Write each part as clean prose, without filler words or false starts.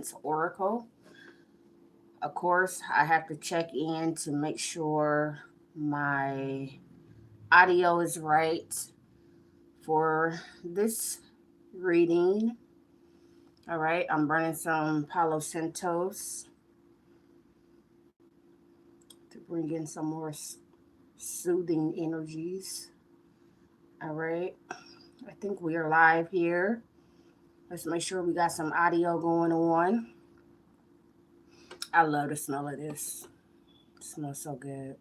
Guidance Oracle. Of course, I have to check in to make sure my audio is right for this reading. All right, I'm burning some Palo Santos to bring in some more soothing energies. All right, I think we are live here. Let's make sure we got some audio going on. I love the smell of this. It smells so good.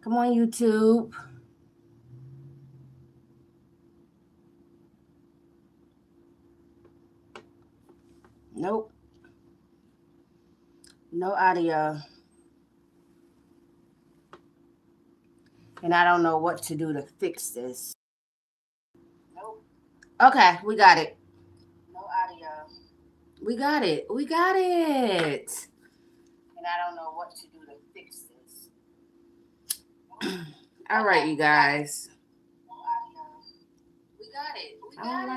Come on, YouTube. Nope, no audio. And I don't know what to do to fix this. Nope. Okay, we got it. No audio. We got it. We got it. And I don't know what to do to fix this. All right, you guys. No audio. We got it. I'm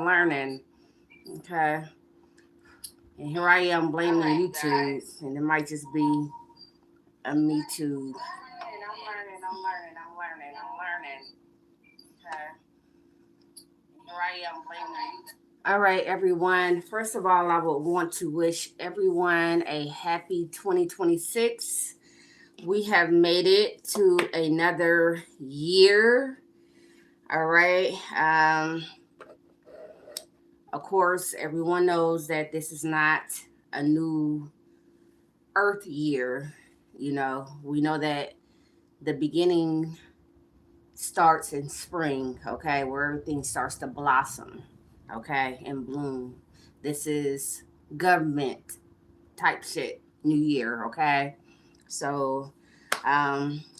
learning. Okay. And here I am blaming YouTube. And it might just be a Me Too. I'm learning. Okay. Here I am blaming YouTube. All right, everyone. First of all, I would want to wish everyone a happy 2026. We have made it to another year. All right. Of course, everyone knows that this is not a new Earth year. You know, we know that the beginning starts in spring, okay, where everything starts to blossom, okay, and bloom. This is government type shit, new year, okay? So,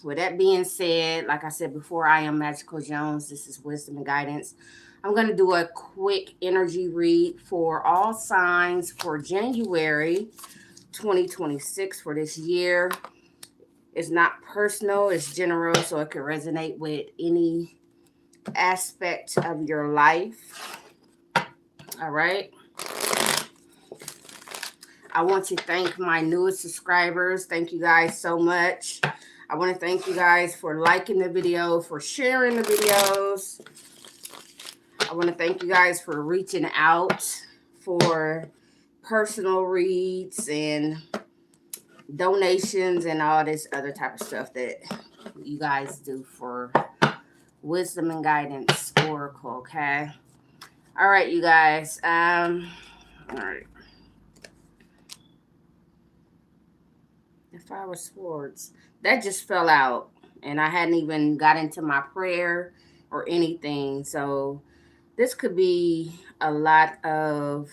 with that being said, like I said before, I am Magical Jones. This is Wisdom and Guidance. I'm going to do a quick energy read for all signs for January 2026 for this year. It's not personal, it's general, so it can resonate with any aspect of your life. All right. I want to thank my newest subscribers. Thank you guys so much. I want to thank you guys for liking the video, for sharing the videos. I want to thank you guys for reaching out for personal reads and donations and all this other type of stuff that you guys do for Wisdom and Guidance Oracle, okay? All right, you guys. All right. The Five of Swords. That just fell out. And I hadn't even got into my prayer or anything. So this could be a lot of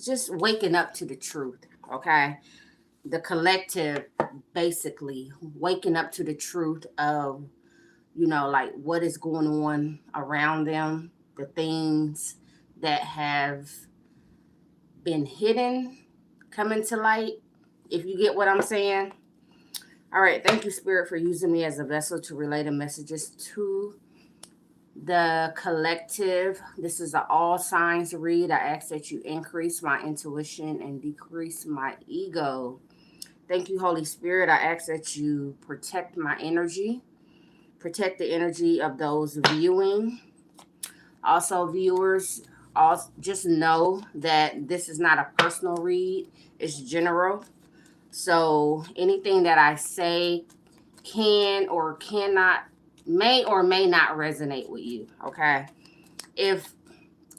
just waking up to the truth, okay? The collective, basically, waking up to the truth of, you know, like what is going on around them, the things that have been hidden coming to light, if you get what I'm saying. All right, thank you, Spirit, for using me as a vessel to relay the messages to the collective. This is an all signs read. I ask that you increase my intuition and decrease my ego. Thank you, Holy Spirit. I ask that you protect my energy, protect the energy of those viewing. Also, viewers, just know that this is not a personal read, it's general. So anything that I say can or cannot, may or may not resonate with you, okay? If,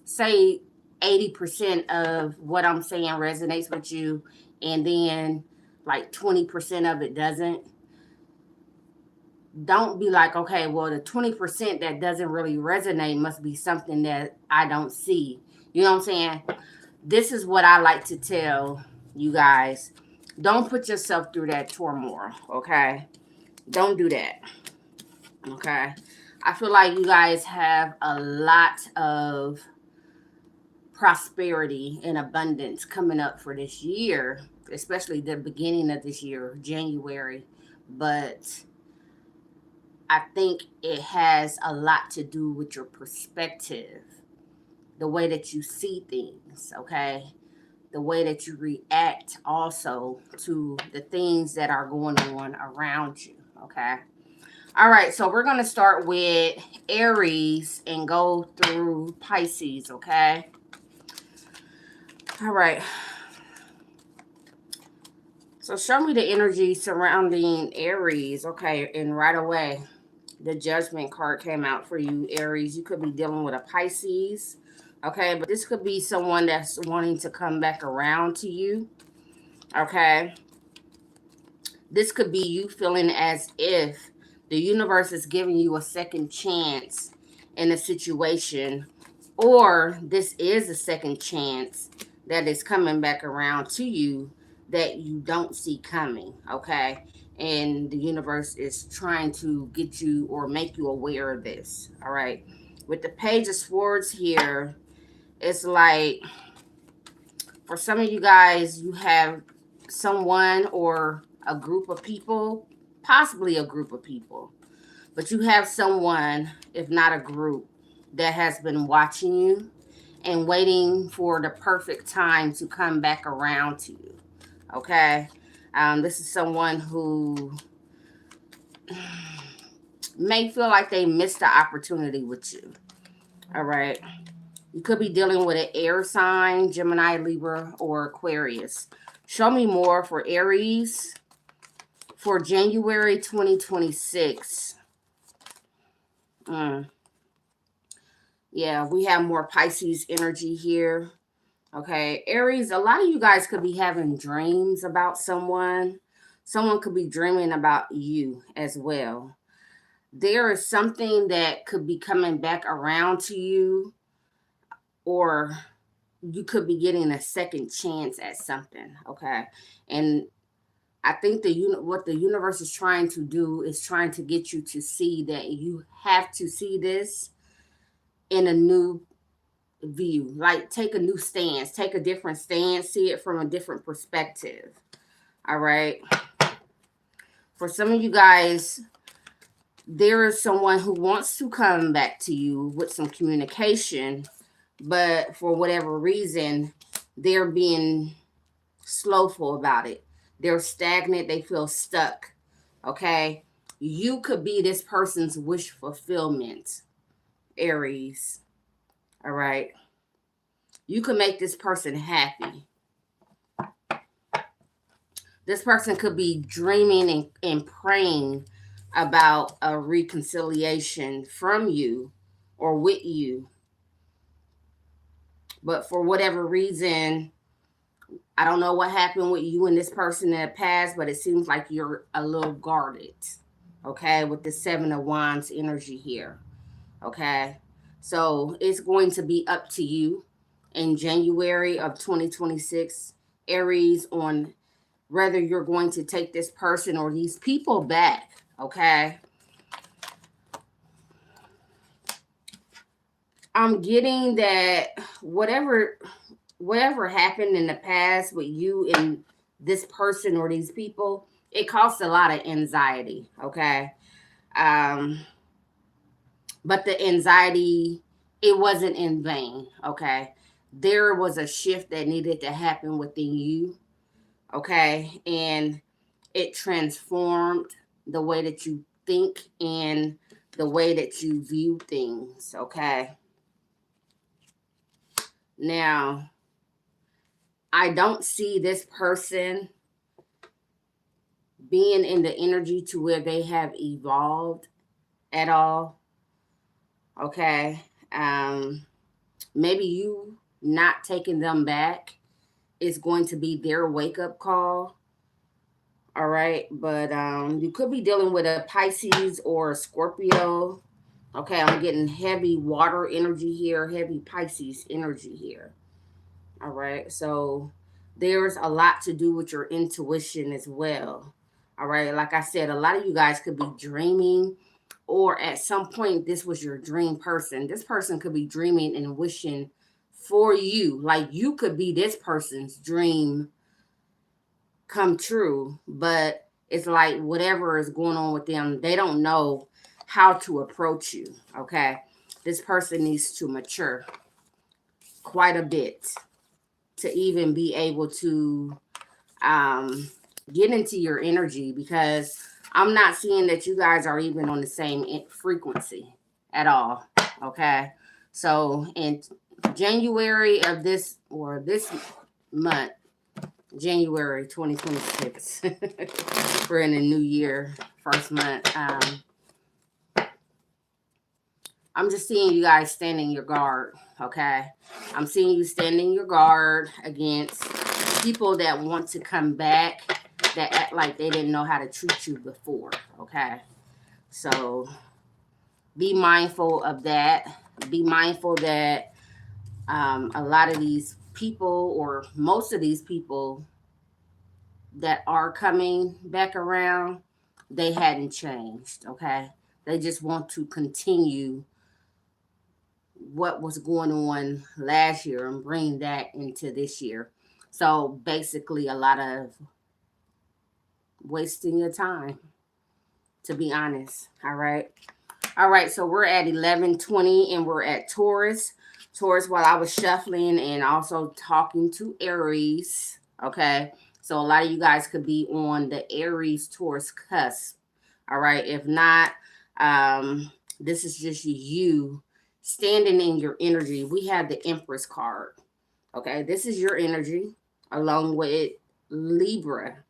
say, 80% of what I'm saying resonates with you and then like 20% of it doesn't, don't be like, okay, well, the 20% that doesn't really resonate must be something that I don't see. You know what I'm saying? This is what I like to tell you guys. Don't put yourself through that turmoil, okay? Don't do that, okay? I feel like you guys have a lot of prosperity and abundance coming up for this year, especially the beginning of this year, January. But I think it has a lot to do with your perspective, the way that you see things, okay? The way that you react also to the things that are going on around you, okay? All right, so we're going to start with Aries and go through Pisces, okay? All right. So show me the energy surrounding Aries, okay? And right away, the Judgment card came out for you, Aries. You could be dealing with a Pisces, okay? But this could be someone that's wanting to come back around to you, okay? This could be you feeling as if the universe is giving you a second chance in a situation, or this is a second chance that is coming back around to you that you don't see coming, okay? And the universe is trying to get you or make you aware of this, all right? With the Page of Swords here, it's like for some of you guys, you have someone or a group of people, possibly a group of people, but you have someone, if not a group, that has been watching you and waiting for the perfect time to come back around to you. Okay? This is someone who may feel like they missed the opportunity with you. All right? You could be dealing with an air sign, Gemini, Libra, or Aquarius. Show me more for Aries for January 2026. Yeah, we have more Pisces energy here. Okay, Aries, a lot of you guys could be having dreams about someone. Someone could be dreaming about you as well. There is something that could be coming back around to you, or you could be getting a second chance at something. Okay, and I think what the universe is trying to do is trying to get you to see that you have to see this in a new view, like take a new stance, take a different stance, see it from a different perspective. All right. For some of you guys, there is someone who wants to come back to you with some communication, but for whatever reason, they're being slowful about it. They're stagnant, they feel stuck. Okay. You could be this person's wish fulfillment, Aries. All right. You can make this person happy. This person could be dreaming and praying about a reconciliation from you or with you. But for whatever reason, I don't know what happened with you and this person in the past, but it seems like you're a little guarded. Okay, with the Seven of Wands energy here. Okay, so it's going to be up to you in January of 2026, Aries, on whether you're going to take this person or these people back. Okay, I'm getting that whatever happened in the past with you and this person or these people, it caused a lot of anxiety. Okay, but the anxiety, it wasn't in vain. Okay, there was a shift that needed to happen within you. Okay, and it transformed the way that you think and the way that you view things. Okay, now I don't see this person being in the energy to where they have evolved at all. Okay, maybe you not taking them back is going to be their wake up call. All right, but you could be dealing with a Pisces or a Scorpio. Okay, I'm getting heavy water energy here, heavy Pisces energy here. All right, so there's a lot to do with your intuition as well. All right, like I said, a lot of you guys could be dreaming, or at some point, this was your dream person. This person could be dreaming and wishing for you. Like you could be this person's dream come true, but it's like whatever is going on with them, they don't know how to approach you. Okay, this person needs to mature quite a bit to even be able to um, get into your energy, because I'm not seeing that you guys are even on the same frequency at all. Okay, so in January of this month, January 2026, we're in a new year, first month. I'm just seeing you guys standing your guard. Okay, I'm seeing you standing your guard against people that want to come back, that act like they didn't know how to treat you before. Okay, so be mindful of that. Be mindful that a lot of these people, or most of these people that are coming back around, they hadn't changed. Okay, they just want to continue what was going on last year and bring that into this year. So basically, a lot of wasting your time, to be honest. All right. All right. So we're at 11:20 and we're at Taurus. Taurus, while I was shuffling and also talking to Aries. Okay. So a lot of you guys could be on the Aries Taurus cusp. All right. If not, this is just you standing in your energy. We have the Empress card. Okay. This is your energy along with Libra.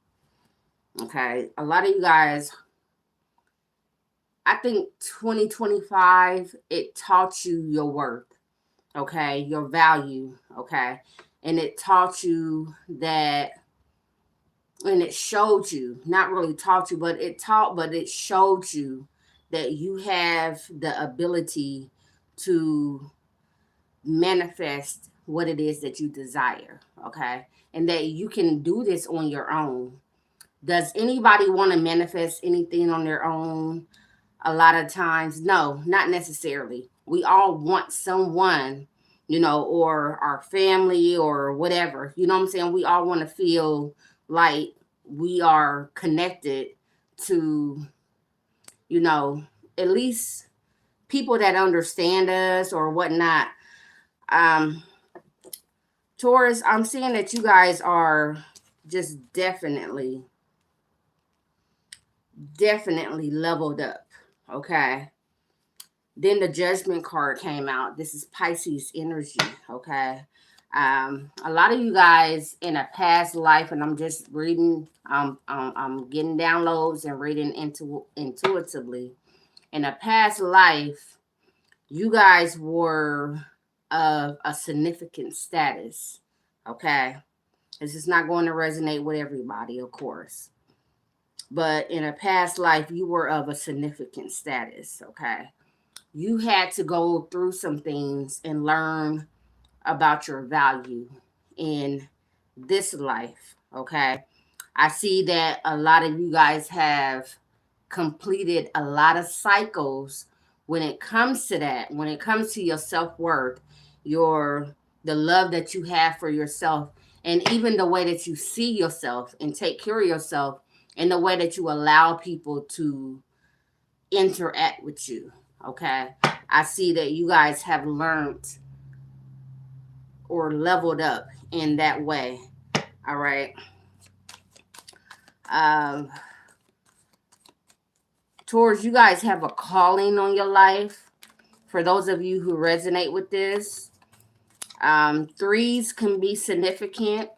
Okay. A lot of you guys, I think 2025, it taught you your worth. Okay. Your value. Okay. And it taught you that, and it showed you, not really taught you, but it showed you that you have the ability to manifest what it is that you desire. Okay. And that you can do this on your own. Does anybody want to manifest anything on their own? A lot of times, no, not necessarily. We all want someone, or our family or whatever. You know what I'm saying? We all want to feel like we are connected to, you know, at least people that understand us or whatnot. Um, Taurus, I'm seeing that you guys are just definitely leveled up. Okay. Then the Judgment card came out. This is Pisces energy. Okay. A lot of you guys in a past life, and I'm just reading, I'm getting downloads and reading intuitively. In a past life, you guys were of a significant status. Okay. This is not going to resonate with everybody, of course. But in a past life, you were of a significant status. Okay. You had to go through some things and learn about your value in this life. Okay. I see that a lot of you guys have completed a lot of cycles when it comes to that, when it comes to your self-worth, your the love that you have for yourself, and even the way that you see yourself and take care of yourself, and the way that you allow people to interact with you. Okay. I see that you guys have learned or leveled up in that way. All right. Um, Taurus, you guys have a calling on your life. For those of you who resonate with this, threes can be significant.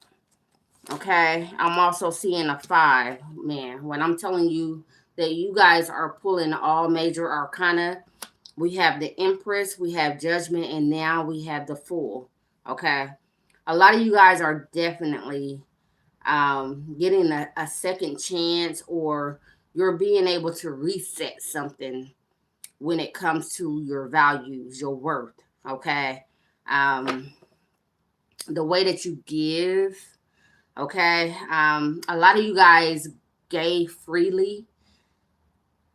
Okay. I'm also seeing a 5. Man, when I'm telling you that you guys are pulling all major arcana, we have the Empress, we have Judgment, and now we have the Fool. Okay. A lot of you guys are definitely getting a second chance, or you're being able to reset something when it comes to your values, your worth. Okay. Um, the way that you give. Okay. A lot of you guys gave freely,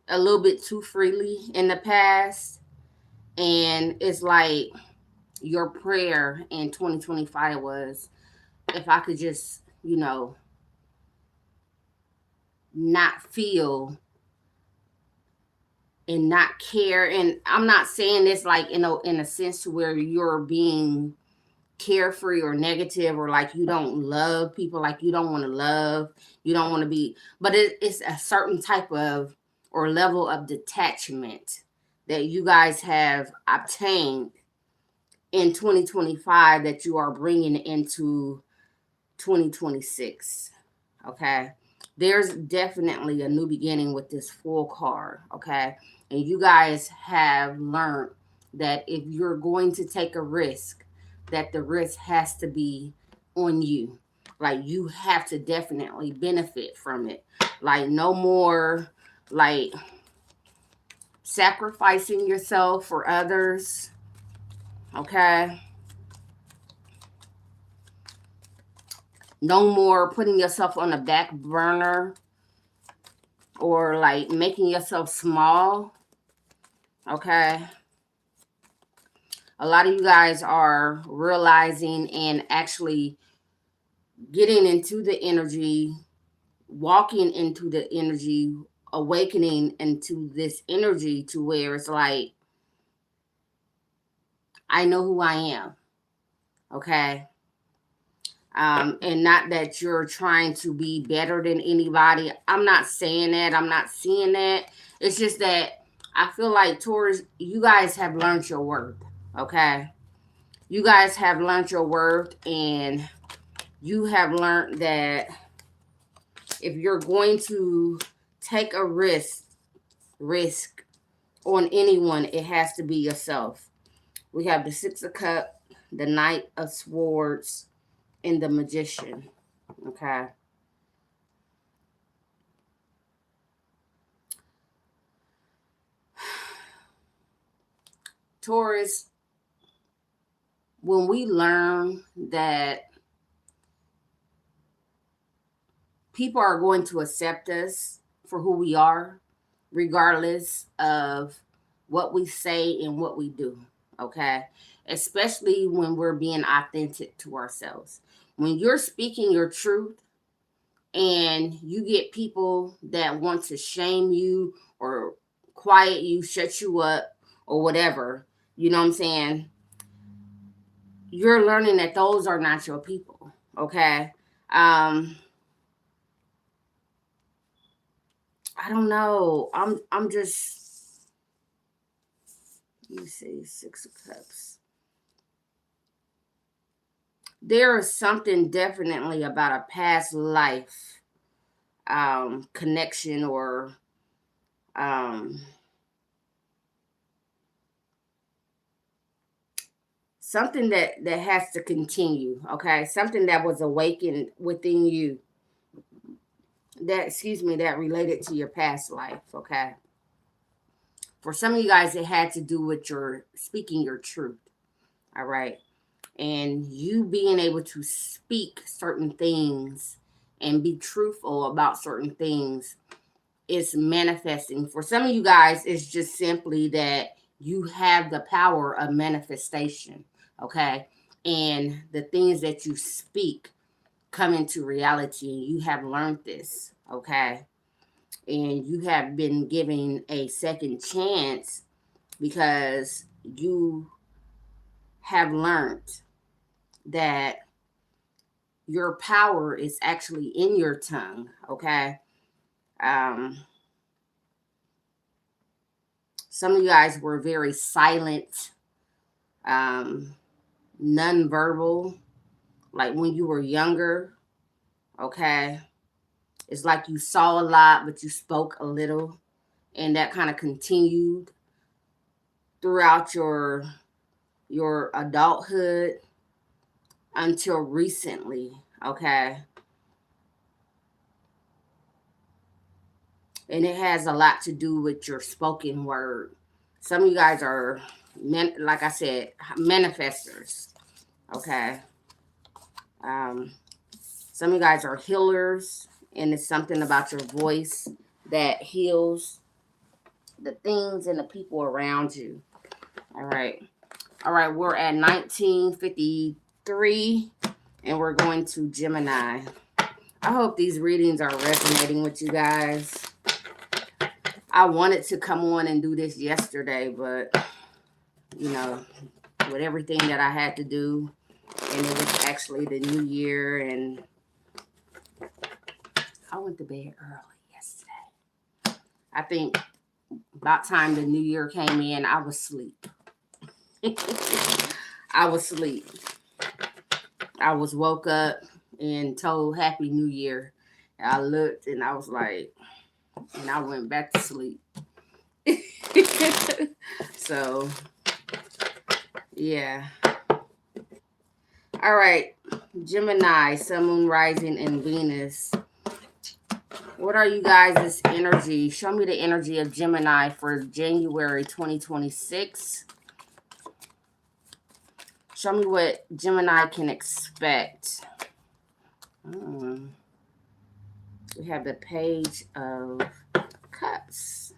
a little bit too freely in the past. And it's like your prayer in 2025 was, if I could just, not feel and not care. And I'm not saying this like in a sense to where you're being carefree or negative, or like you don't love people, like you don't want to love, you don't want to be, but it's a certain type of or level of detachment that you guys have obtained in 2025 that you are bringing into 2026. Okay, there's definitely a new beginning with this full card. Okay, and you guys have learned that if you're going to take a risk, that the risk has to be on you. Like you have to definitely benefit from it. Like no more like sacrificing yourself for others. Okay, no more putting yourself on the back burner or like making yourself small. Okay, a lot of you guys are realizing and actually getting into the energy, walking into the energy, awakening into this energy to where it's like, I know who I am. Okay, and not that you're trying to be better than anybody. I'm not saying that. I'm not seeing that. It's just that I feel like Taurus, you guys have learned your worth. Okay, you guys have learned your worth, and you have learned that if you're going to take a risk on anyone, it has to be yourself. We have the Six of Cups, the Knight of Swords, and the Magician. Okay. Taurus, when we learn that people are going to accept us for who we are, regardless of what we say and what we do. Okay. Especially when we're being authentic to ourselves. When you're speaking your truth and you get people that want to shame you or quiet you, shut you up, or whatever, you know what I'm saying? You're learning that those are not your people. Okay. I don't know. I'm just, let me see, Six of Cups. There is something definitely about a past life connection, or um something that has to continue. Okay, something that was awakened within you, that, excuse me, that related to your past life. Okay, for some of you guys it had to do with your speaking your truth. All right, and you being able to speak certain things and be truthful about certain things is manifesting. For some of you guys, it's just simply that you have the power of manifestation. Okay, and the things that you speak come into reality. You have learned this. Okay, and you have been given a second chance because you have learned that your power is actually in your tongue. Okay, um some of you guys were very silent, um non-verbal, like when you were younger. Okay, it's like you saw a lot but you spoke a little, and that kind of continued throughout your adulthood until recently. Okay, and it has a lot to do with your spoken word. Some of you guys are like I said, manifestors. Okay, um some of you guys are healers, and it's something about your voice that heals the things and the people around you. All right. All right. We're at 1953, and we're going to Gemini. I hope these readings are resonating with you guys. I wanted to come on and do this yesterday, but you know, with everything that I had to do, and it was actually the new year, and I went to bed early yesterday. I think about time the new year came in, I was asleep. I was asleep. I was woke up and told Happy New Year. I looked and I was like, and I went back to sleep. So, yeah. All right. Gemini, Sun, Moon, Rising, and Venus. What are you guys' energy? Show me the energy of Gemini for January 2026. Show me what Gemini can expect. We have the Page of Cups.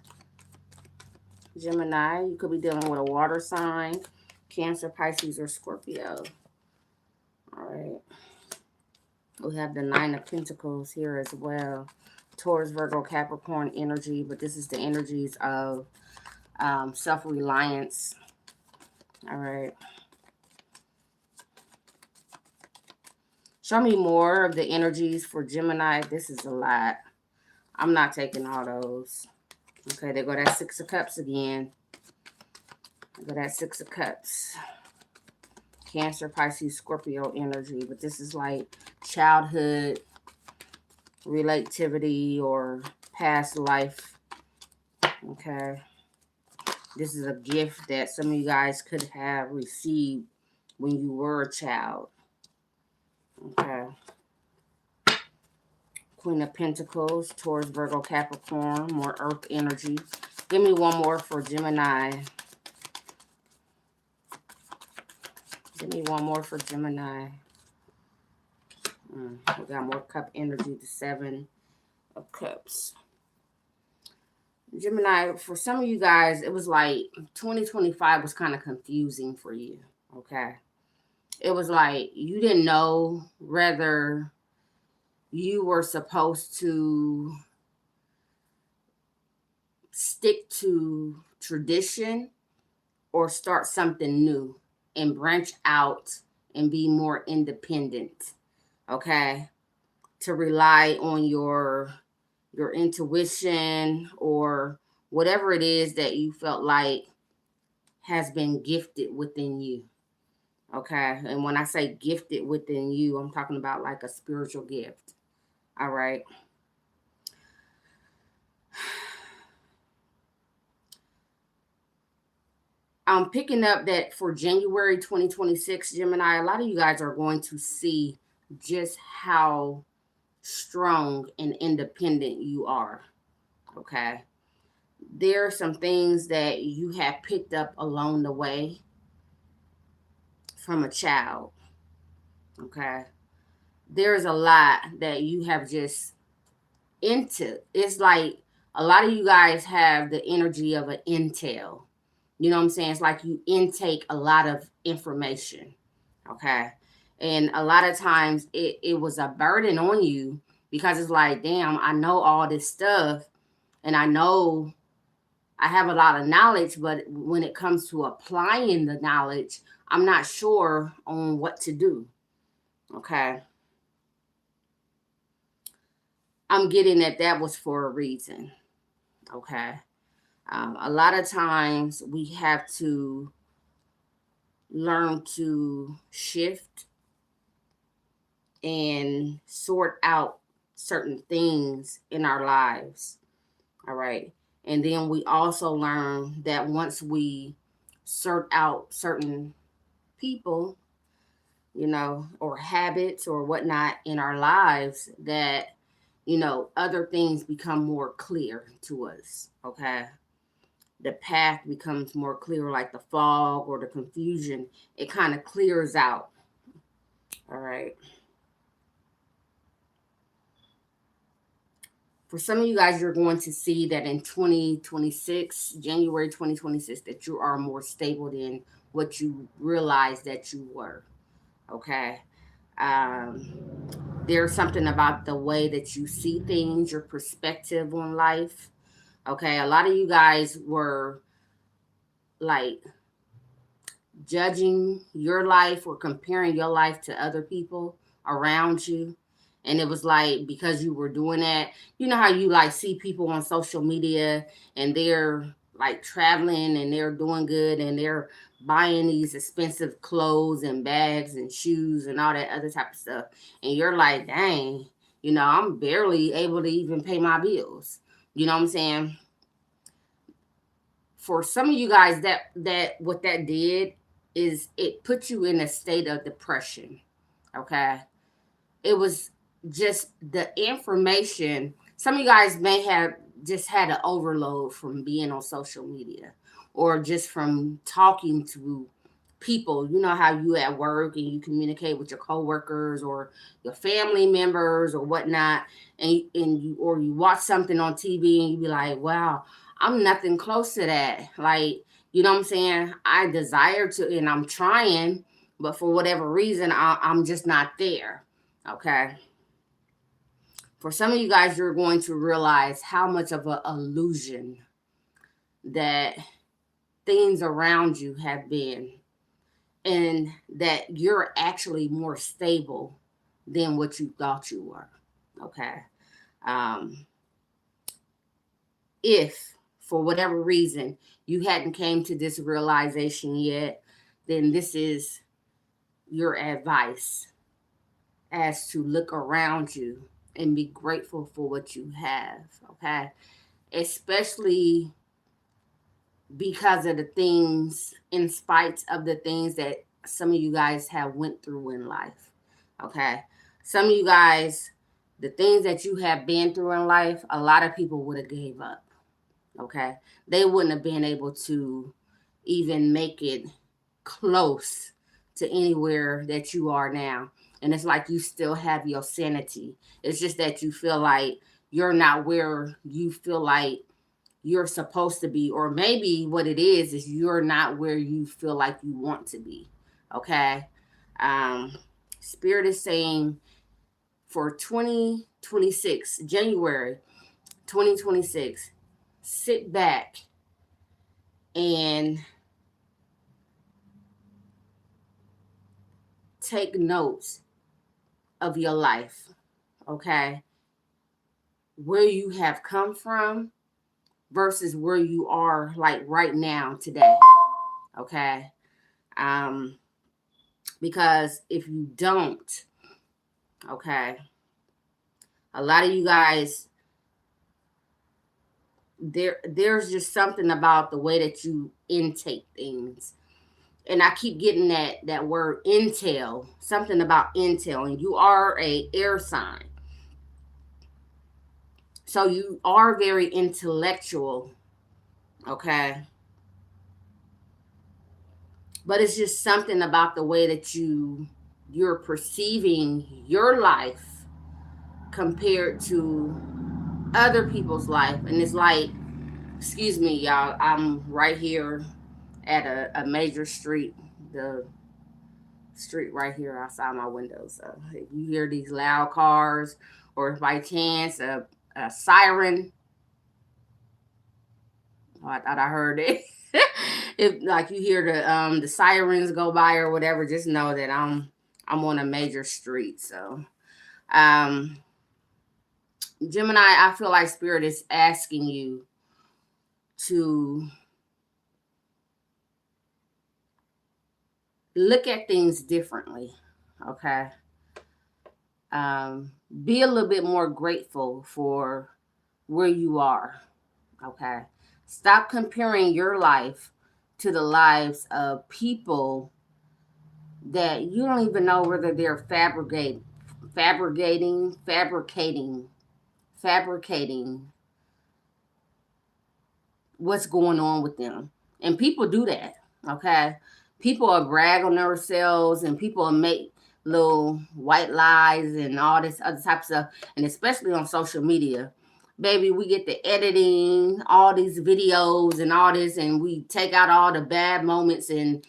Gemini, you could be dealing with a water sign, Cancer, Pisces, or Scorpio. All right. We have the Nine of Pentacles here as well. Taurus, Virgo, Capricorn energy, but this is the energies of self-reliance. All right. Show me more of the energies for Gemini. This is a lot. I'm not taking all those. Okay, there go that Six of Cups again. There go that Six of Cups. Cancer, Pisces, Scorpio energy. But this is like childhood relativity or past life. Okay. This is a gift that some of you guys could have received when you were a child. Okay. Queen of Pentacles, Taurus, Virgo, Capricorn, more earth energy. Give me one more for Gemini. Give me one more for Gemini. We got more cup energy, the Seven of Cups. Gemini, for some of you guys, it was like 2025 was kind of confusing for you, okay? It was like you didn't know whether you were supposed to stick to tradition or start something new and branch out and be more independent, okay? To rely on your intuition or whatever it is that you felt like has been gifted within you. Okay. And when I say gifted within you, I'm talking about like a spiritual gift. All right. I'm picking up that for January 2026, Gemini, a lot of you guys are going to see just how strong and independent you are. Okay. There are some things that you have picked up along the way from a child. Okay. There's a lot that you have just into. It's like a lot of you guys have the energy of an intel. You know what I'm saying? It's like you intake a lot of information. Okay. And a lot of times it was a burden on you because it's like, damn, I know all this stuff and I know I have a lot of knowledge, but when it comes to applying the knowledge, I'm not sure on what to do. Okay. I'm getting that was for a reason. Okay. A lot of times we have to learn to shift and sort out certain things in our lives. All right. And then we also learn that once we sort out certain people, or habits or whatnot in our lives, that, other things become more clear to us. Okay. The path becomes more clear, like the fog or the confusion, it kind of clears out. All right. For some of you guys, you're going to see that in 2026, January 2026, that you are more stable than what you realized that you were. Okay. There's something about the way that you see things, your perspective on life. Okay, a lot of you guys were like judging your life or comparing your life to other people around you. And it was like because you were doing that, you know how you like see people on social media and they're like traveling and they're doing good and they're buying these expensive clothes and bags and shoes and all that other type of stuff. And you're like, dang, I'm barely able to even pay my bills. You know what I'm saying? For some of you guys, that what that did is it put you in a state of depression. Okay, it was just the information. Some of you guys may have just had an overload from being on social media or just from talking to people. You know how you at work and you communicate with your coworkers or your family members or whatnot, and you watch something on TV and you be like, wow, I'm nothing close to that. Like, you know what I'm saying? I desire to and I'm trying, but for whatever reason, I'm just not there. Okay. For some of you guys, you're going to realize how much of an illusion that things around you have been, and that you're actually more stable than what you thought you were. Okay. Um, if for whatever reason you hadn't came to this realization yet, then this is your advice as to look around you and be grateful for what you have. Okay. Especially because of the things, in spite of the things that some of you guys have went through in life. Okay. Some of you guys, the things that you have been through in life, a lot of people would have gave up. Okay. They wouldn't have been able to even make it close to anywhere that you are now. And it's like you still have your sanity. It's just that you feel like you're not where you feel like you're supposed to be, or maybe what it is you're not where you feel like you want to be. Okay. um Spirit is saying for 2026, January 2026, sit back and take notes of your life. Okay. Where you have come from versus where you are like right now today. Okay. um because if you don't, okay, a lot of you guys, there's just something about the way that you intake things. And I keep getting that word intel, something about intel, and you are a air sign. So you are very intellectual, okay? But it's just something about the way that you're perceiving your life compared to other people's life. And it's like, excuse me, y'all, I'm right here at a major street, the street right here outside my window. So if you hear these loud cars, or if by chance a siren, oh, I thought I heard it. If like you hear the sirens go by or whatever, just know that I'm on a major street. So um Gemini, I feel like Spirit is asking you to look at things differently. Okay. Be a little bit more grateful for where you are. Okay. Stop comparing your life to the lives of people that you don't even know whether they're fabricating what's going on with them. And people do that. Okay. People are brag on themselves and people make little white lies and all this other type of stuff. And especially on social media. Baby, we get the editing, all these videos and all this, and we take out all the bad moments and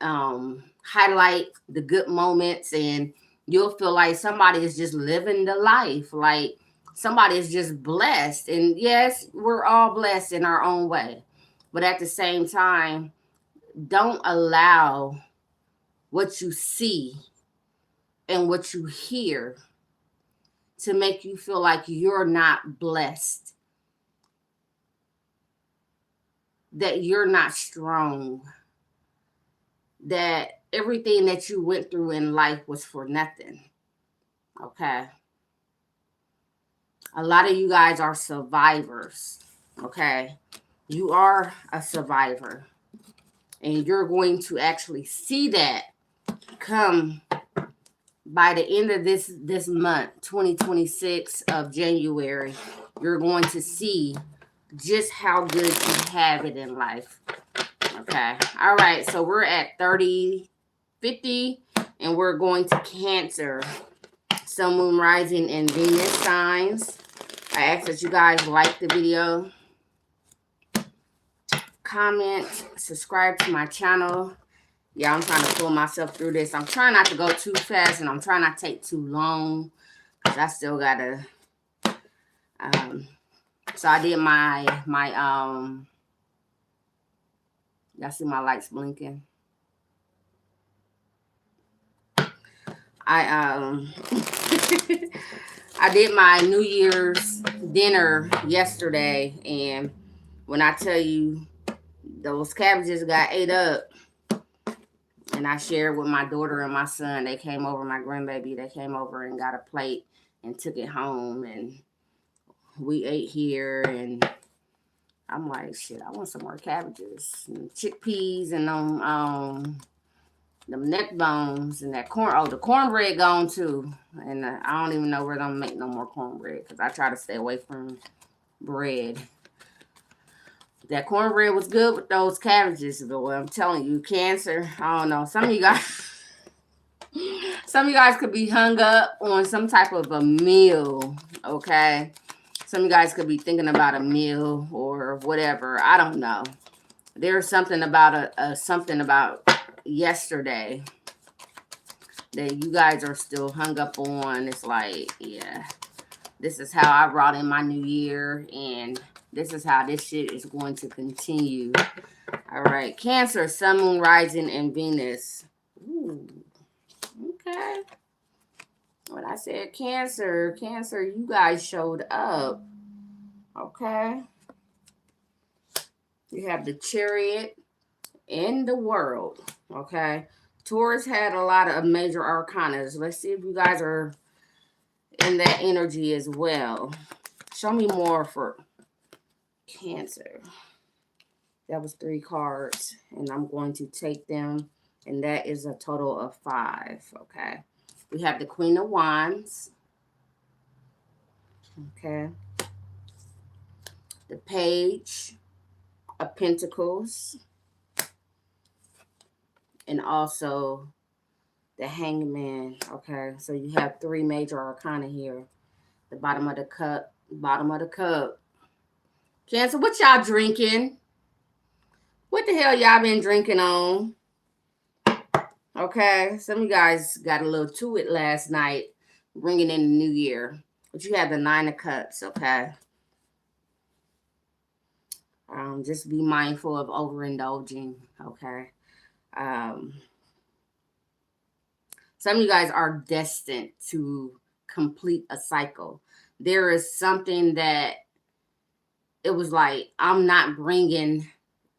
highlight the good moments, and you'll feel like somebody is just living the life. Like somebody is just blessed. And yes, we're all blessed in our own way. But at the same time, don't allow what you see and what you hear to make you feel like you're not blessed, that you're not strong, that everything that you went through in life was for nothing. Okay. A lot of you guys are survivors. Okay. You are a survivor. And you're going to actually see that come by the end of this month, 2026 of January. You're going to see just how good you have it in life. Okay. All right. So we're at 30, 50, and we're going to Cancer. Sun, Moon, Rising, and Venus signs. I ask that you guys like the video, comment, subscribe to my channel. Yeah, I'm trying to pull myself through this. I'm trying not to go too fast, and I'm trying not to take too long, because I still gotta, so I did y'all see my lights blinking? I I did my New Year's dinner yesterday, and when I tell you those cabbages got ate up, and I shared with my daughter and my son, they came over, my grandbaby, they came over and got a plate and took it home, and we ate here, and I'm like, shit, I want some more cabbages and chickpeas and them neck bones and that corn. Oh, the cornbread gone too. And I don't even know where I'm make no more cornbread, because I try to stay away from bread. That cornbread was good with those cabbages, but what I'm telling you, Cancer, I don't know. Some of you guys could be hung up on some type of a meal, okay? Some of you guys could be thinking about a meal or whatever. I don't know. There's something about something about yesterday that you guys are still hung up on. It's like, yeah, this is how I brought in my new year, and this is how this shit is going to continue. All right, Cancer, Sun, Moon, Rising, and Venus. Ooh, okay. When I said Cancer, you guys showed up. Okay. You have the Chariot in the World. Okay. Taurus had a lot of major arcanas. Let's see if you guys are in that energy as well. Show me more for Cancer. That was 3 cards, and I'm going to take them, and that is a total of 5. Okay. We have the Queen of Wands. Okay. The Page of Pentacles. And also the Hangman. Okay. So you have 3 major arcana here. The bottom of the cup. Bottom of the cup. Cancer, what y'all drinking? What the hell y'all been drinking on? Okay. Some of you guys got a little to it last night, bringing in the new year. But you have the 9 of Cups. Okay. Just be mindful of overindulging. Okay. Some of you guys are destined to complete a cycle. There is something that it was like, I'm not bringing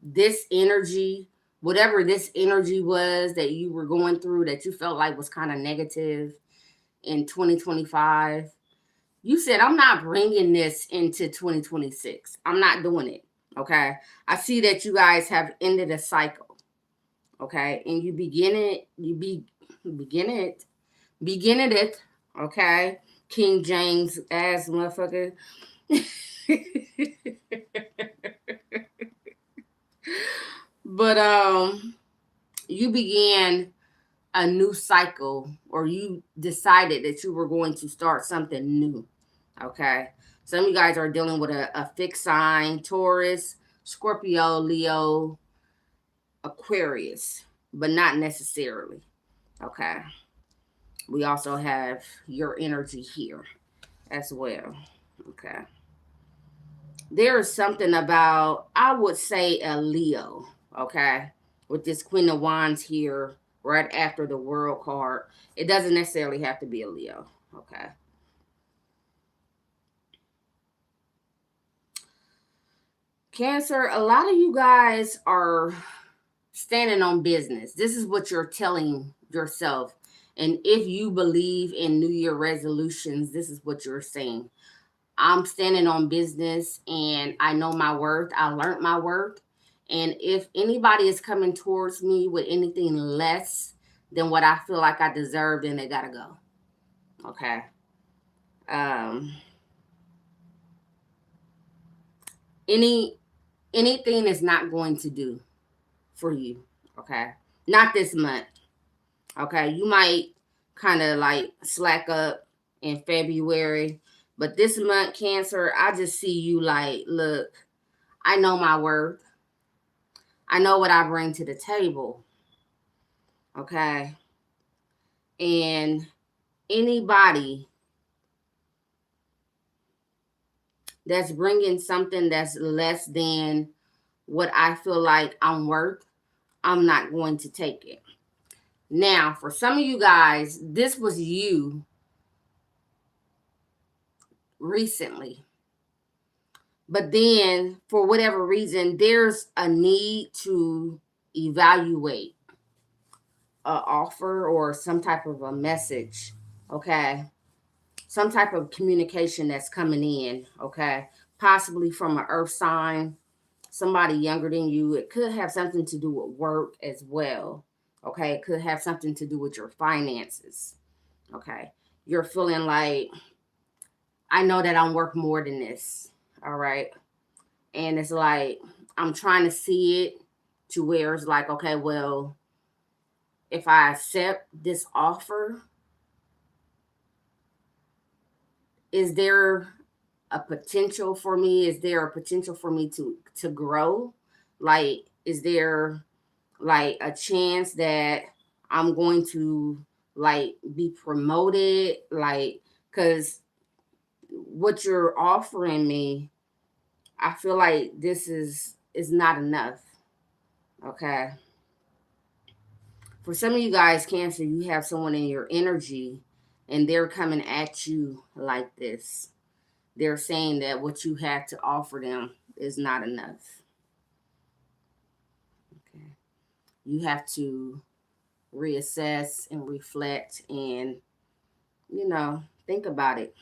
this energy, whatever this energy was that you were going through that you felt like was kind of negative in 2025. You said, I'm not bringing this into 2026. I'm not doing it. Okay. I see that you guys have ended a cycle. Okay. And you begin it. Okay. King James ass motherfucker. But you began a new cycle, or you decided that you were going to start something new. Okay. Some of you guys are dealing with a fixed sign: Taurus, Scorpio, Leo, Aquarius, but not necessarily. Okay. We also have your energy here as well. Okay. There is something about, I would say, a Leo. Okay. With this Queen of Wands here right after the World card. It doesn't necessarily have to be a Leo. Okay. Cancer, a lot of you guys are standing on business. This is what you're telling yourself. And if you believe in New Year resolutions, this is what you're saying. I'm standing on business and I know my worth. I learned my worth. And if anybody is coming towards me with anything less than what I feel like I deserve, then they gotta go. Okay. Um any anything is not going to do for you. Okay. Not this month. Okay. You might kind of like slack up in February. But this month, Cancer, I just see you like, look, I know my worth. I know what I bring to the table. Okay. And anybody that's bringing something that's less than what I feel like I'm worth, I'm not going to take it. Now, for some of you guys, this was you recently. But then, for whatever reason, there's a need to evaluate an offer or some type of a message. Okay. Some type of communication that's coming in. Okay. Possibly from an earth sign, somebody younger than you. It could have something to do with work as well. Okay. It could have something to do with your finances. Okay. You're feeling like, I know that I'm worth more than this. All right. And it's like, I'm trying to see it to where it's like, okay, well, if I accept this offer, is there a potential for me? Is there a potential for me to grow? Like, is there like a chance that I'm going to like be promoted? Like, because what you're offering me, I feel like this is not enough. Okay. For some of you guys, Cancer, you have someone in your energy and they're coming at you like this. They're saying that what you have to offer them is not enough. Okay. You have to reassess and reflect and, think about it.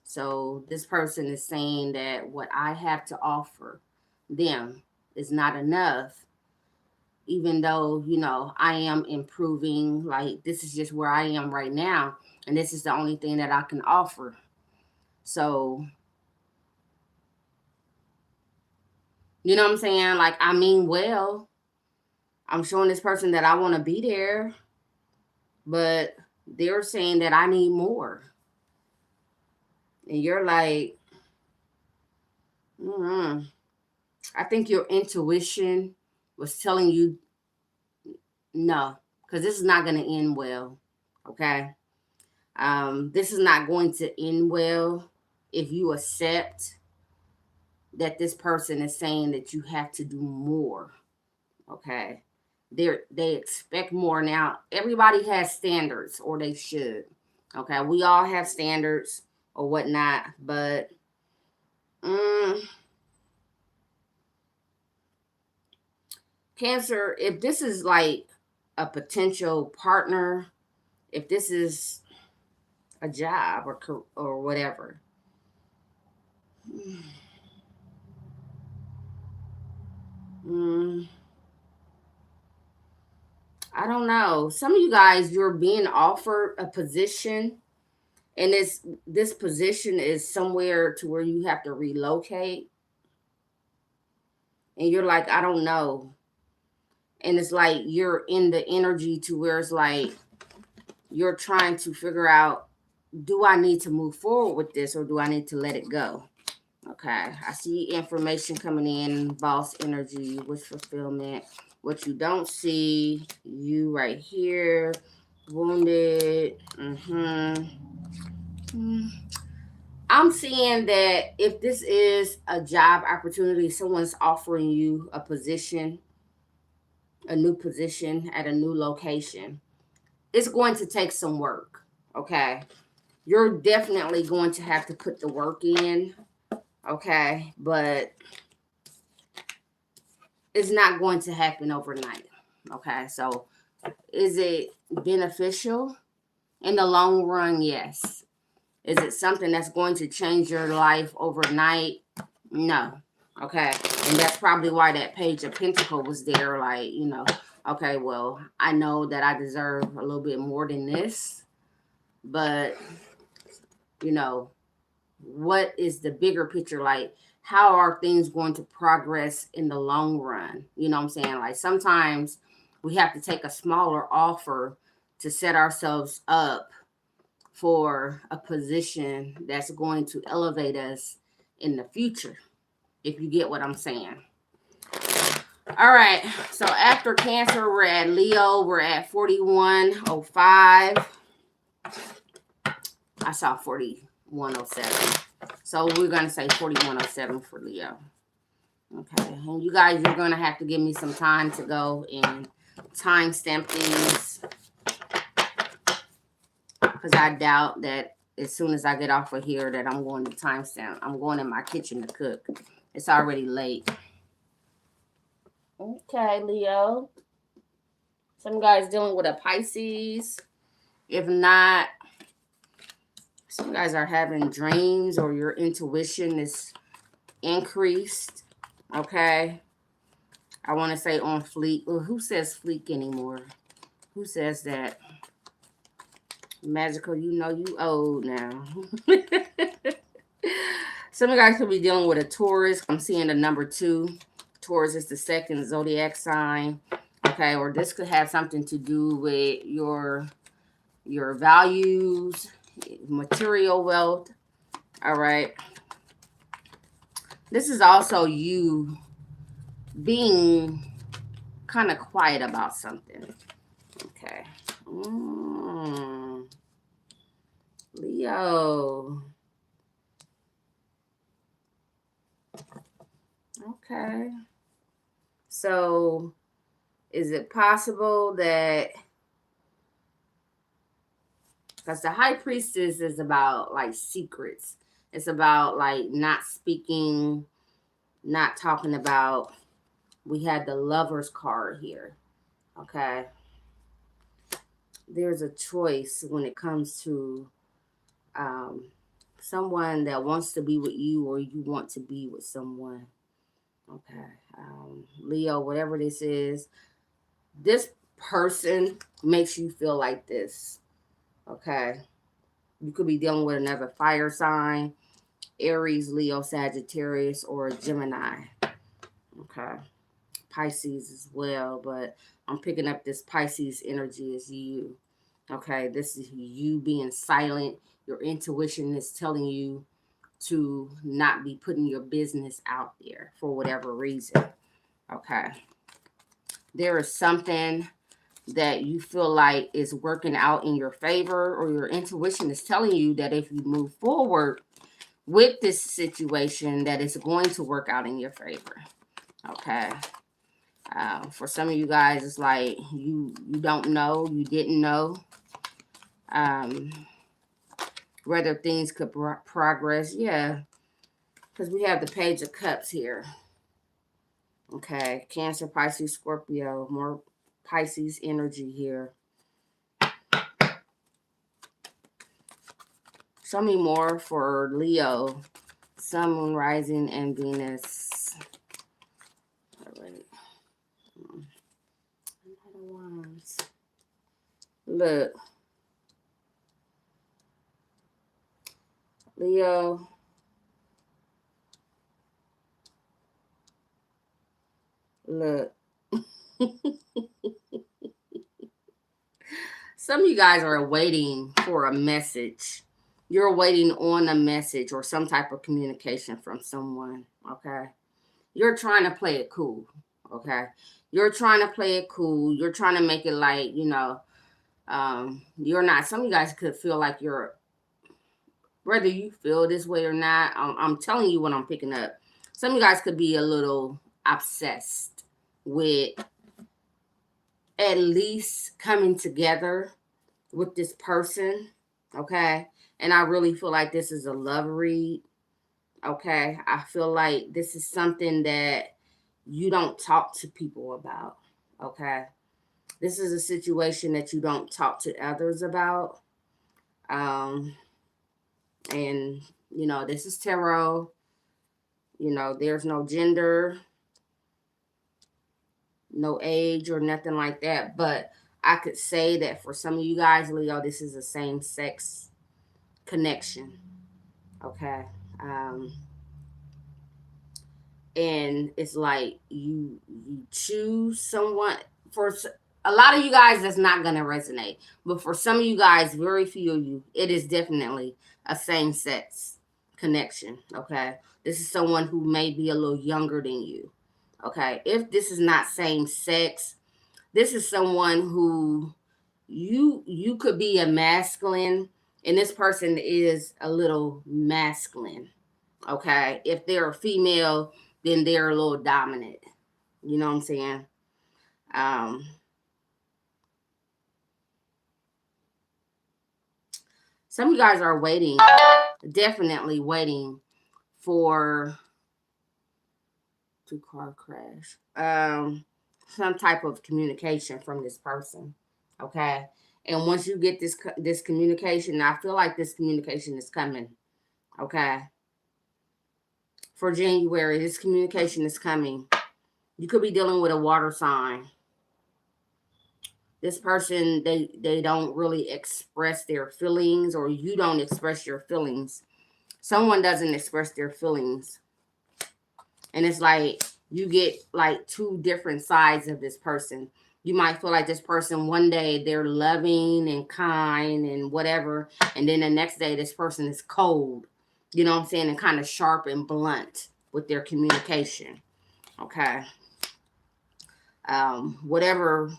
So this person is saying that what I have to offer them is not enough, even though, I am improving. Like, this is just where I am right now. And this is the only thing that I can offer. So, you know what I'm saying? Like, I mean, well, I'm showing this person that I want to be there, but they're saying that I need more. And you're like, mm I think your intuition was telling you no, because this is not going to end well. Okay. This is not going to end well if you accept that this person is saying that you have to do more. Okay. They expect more. Now, everybody has standards, or they should. Okay. We all have standards or whatnot, but mm, Cancer, if this is like a potential partner, if this is a job or whatever, mm, I don't know. Some of you guys, you're being offered a position, and this position is somewhere to where you have to relocate, and you're like, I don't know. And it's like you're in the energy to where it's like you're trying to figure out, do I need to move forward with this or do I need to let it go? Okay, I see information coming in, boss energy, wish fulfillment. What you don't see, you right here, wounded. I'm seeing that if this is a job opportunity, someone's offering you a new position at a new location, it's going to take some work. Okay. You're definitely going to have to put the work in. Okay. But it's not going to happen overnight. Okay. So is it beneficial? In the long run, yes. Is it something that's going to change your life overnight? No. Okay. And that's probably why that page of Pentacle was there. Like, okay, well, I know that I deserve a little bit more than this, but, you know, what is the bigger picture? Like, how are things going to progress in the long run? You know what I'm saying? Like, sometimes we have to take a smaller offer to set ourselves up for a position that's going to elevate us in the future, if you get what I'm saying. All right, so after Cancer, we're at Leo, we're at 4105. I saw 4107. So we're going to say 4107 for Leo. Okay, and you guys, you're going to have to give me some time to go and timestamp these, because I doubt that as soon as I get off of here that I'm going to timestamp. I'm going in my kitchen to cook. It's already late. Okay, Leo. Some guys dealing with a Pisces. If not, some guys are having dreams or your intuition is increased. Okay. I want to say on fleek. Well, who says fleek anymore? Who says that? Magical, you know you old now. Some of you guys could be dealing with a Taurus. I'm seeing the number 2. Taurus is the second zodiac sign. Okay, or this could have something to do with your values, material wealth. All right. This is also you being kind of quiet about something. Okay. Leo. Okay. So, is it possible that, because the High Priestess is about like secrets, it's about like not speaking, not talking about, we had the Lover's card here. Okay. There's a choice when it comes to someone that wants to be with you or you want to be with someone. Okay. Leo, whatever this person makes you feel like this. Okay. You could be dealing with another fire sign, Aries, Leo, Sagittarius, or Gemini. Okay. Pisces as well, but I'm picking up this Pisces energy as you. Okay. This is you being silent. Your intuition is telling you to not be putting your business out there for whatever reason. Okay. There is something that you feel like is working out in your favor, or your intuition is telling you that if you move forward with this situation, that it's going to work out in your favor. Okay. For some of you guys, it's like you don't know, you didn't know whether things could progress. Yeah, because we have the Page of Cups here. Okay, Cancer, Pisces, Scorpio, more Pisces energy here. Show me more for Leo, Sun, Moon, Rising, and Venus. All right. Look. Leo. Look. Some of you guys are waiting for a message. You're waiting on a message or some type of communication from someone. Okay. You're trying to play it cool. Okay. You're trying to play it cool. You're trying to make it like, you're not. Some of you guys could feel like you're whether you feel this way or not, I'm telling you what I'm picking up. Some of you guys could be a little obsessed with at least coming together with this person, okay? And I really feel like this is a love read, okay? I feel like this is something that you don't talk to people about, okay? This is a situation that you don't talk to others about. Um, and, this is tarot. There's no gender, no age, or nothing like that. But I could say that for some of you guys, Leo, this is a same sex connection. Okay. Um, and it's like you choose someone. For a lot of you guys, that's not gonna resonate, but for some of you guys, very few of you, it is definitely a same sex connection. Okay, this is someone who may be a little younger than you. Okay, if this is not same sex, this is someone who you could be a masculine, and this person is a little masculine. Okay, if they're a female, then they're a little dominant. You know what I'm saying? Um, some of you guys are waiting, definitely waiting for car crash. Some type of communication from this person. Okay, and once you get this communication, I feel like this communication is coming. Okay, for January, this communication is coming. You could be dealing with a water sign. This person, they don't really express their feelings, or you don't express your feelings. Someone doesn't express their feelings, and it's like you get like two different sides of this person. You might feel like this person one day they're loving and kind and whatever, and then the next day this person is cold, you know what I'm saying, and kind of sharp and blunt with their communication. Okay. Whatever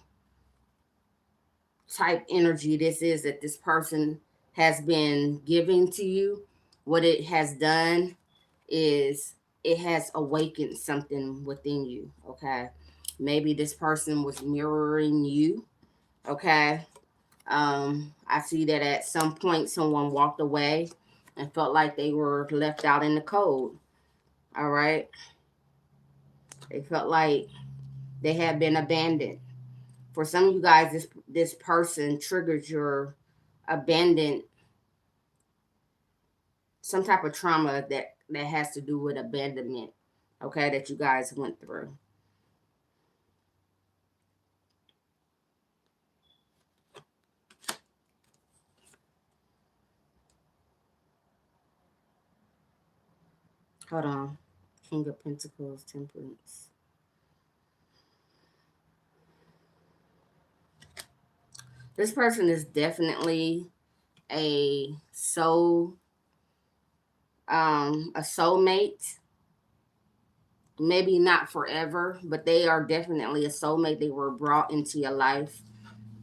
type energy this is that this person has been giving to you, what it has done is it has awakened something within you. Okay, maybe this person was mirroring you. Okay, I see that at some point someone walked away and felt like they were left out in the cold. All right, they felt like they had been abandoned. For some of you guys, this person triggered your abandoned, some type of trauma that has to do with abandonment. Okay, that you guys went through. Hold on. King of Pentacles, Temperance. This person is definitely a a soulmate. Maybe not forever, but they are definitely a soulmate. They were brought into your life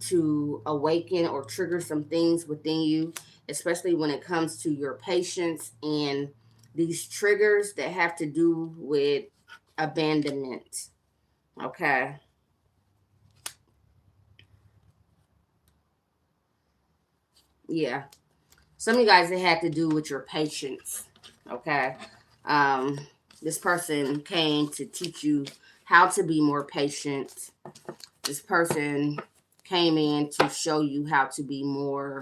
to awaken or trigger some things within you, especially when it comes to your patience and these triggers that have to do with abandonment. Okay. Yeah. Some of you guys, it had to do with your patience. Okay. Um, this person came to teach you how to be more patient. This person came in to show you how to be more,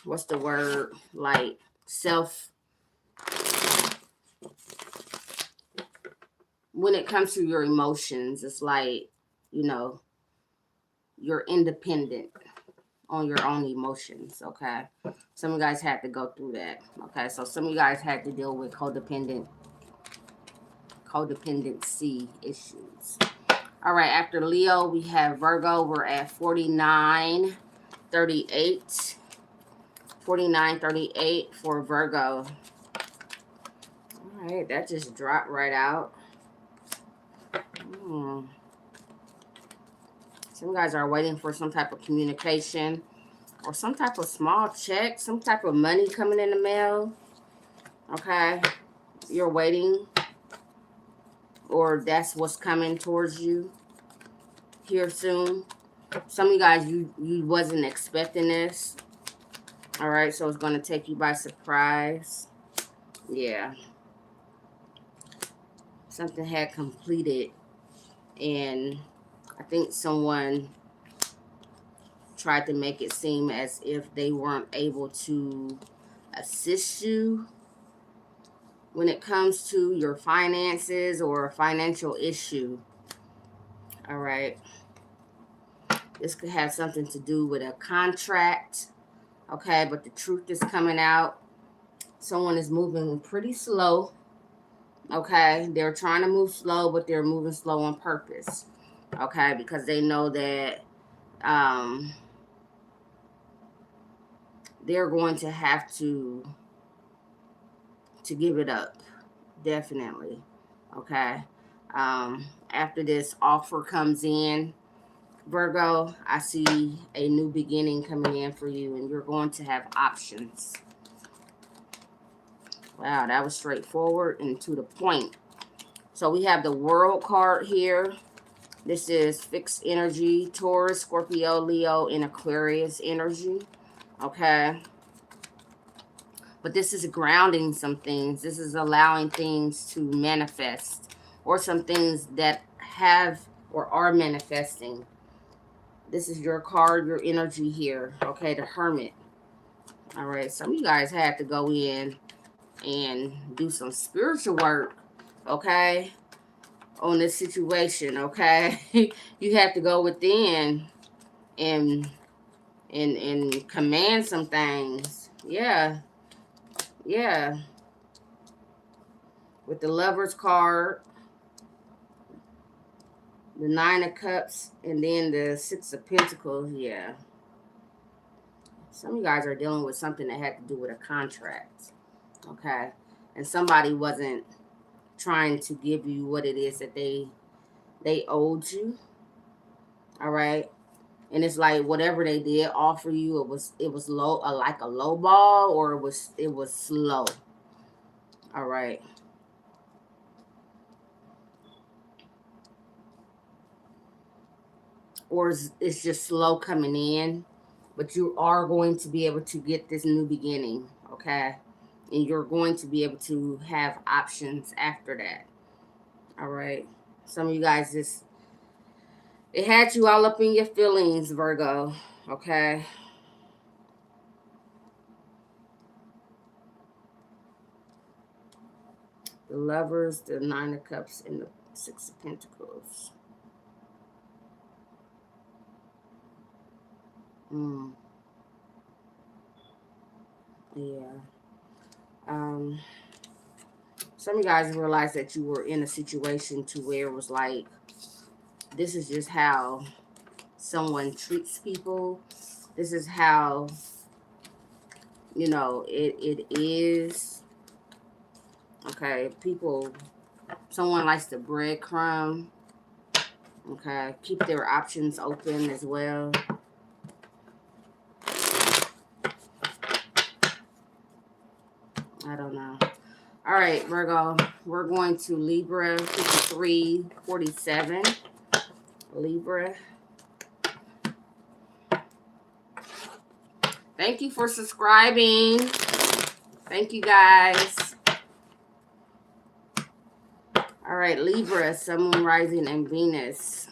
what's the word? Like self, when it comes to your emotions, it's like, you know, you're independent on your own emotions. Okay. Some of you guys had to go through that. Okay. So some of you guys had to deal with codependency issues. All right, after Leo, we have Virgo. We're at 4938. 4938 for Virgo. All right, that just dropped right out. Some guys are waiting for some type of communication. or some type of small check, some type of money coming in the mail. Okay, you're waiting, or that's what's coming towards you here soon. Some of you guys, you wasn't expecting this. All right, so it's going to take you by surprise. Yeah, something had completed, and I think someone tried to make it seem as if they weren't able to assist you when it comes to your finances or a financial issue. All right, this could have something to do with a contract. Okay, but the truth is coming out. Someone is moving pretty slow. Okay, they're trying to move slow, but they're moving slow on purpose. Okay, because they know that they're going to have to give it up, definitely. Okay, after this offer comes in, Virgo, I see a new beginning coming in for you, and you're going to have options. Wow, that was straightforward and to the point. So we have the World card here. This is fixed energy, Taurus, Scorpio, Leo, and Aquarius energy. Okay. But this is grounding some things. This is allowing things to manifest, or some things that have or are manifesting. This is your card, your energy here. Okay, the Hermit. All right, some of you guys had to go in and do some spiritual work, okay, on this situation, okay? You have to go within and command some things. Yeah. Yeah. With the Lover's card, the Nine of Cups, and then the Six of Pentacles. Yeah. Some of you guys are dealing with something that had to do with a contract, okay? And somebody wasn't trying to give you what it is that they owed you. All right. And it's like whatever they did offer you, it was low, like a low ball, or it was slow. All right. Or it's just slow coming in, but you are going to be able to get this new beginning, okay? And you're going to be able to have options after that. All right. Some of you guys just, it had you all up in your feelings, Virgo, okay? The Lovers, the Nine of Cups, and the Six of Pentacles. Yeah. Some of you guys realized that you were in a situation to where it was like, this is just how someone treats people. This is how, you know, it is. Okay, people, someone likes to breadcrumb. Okay, keep their options open as well. I don't know. All right, Virgo, we're going to Libra 5347. Libra. Thank you for subscribing. Thank you, guys. All right, Libra, Sun, Moon, Rising, and Venus.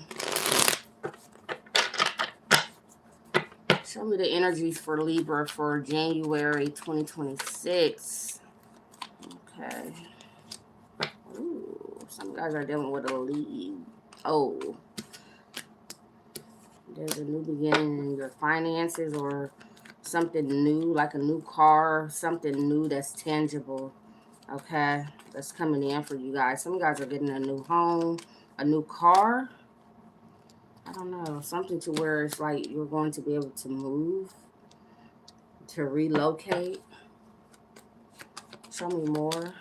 Show me the energies for Libra for January 2026. Okay. Ooh, some guys are dealing with a lead. Oh. There's a new beginning in your finances, or something new, like a new car, something new that's tangible. Okay. That's coming in for you guys. Some guys are getting a new home, a new car. I don't know. Something to where it's like you're going to be able to move, to relocate. Show me more.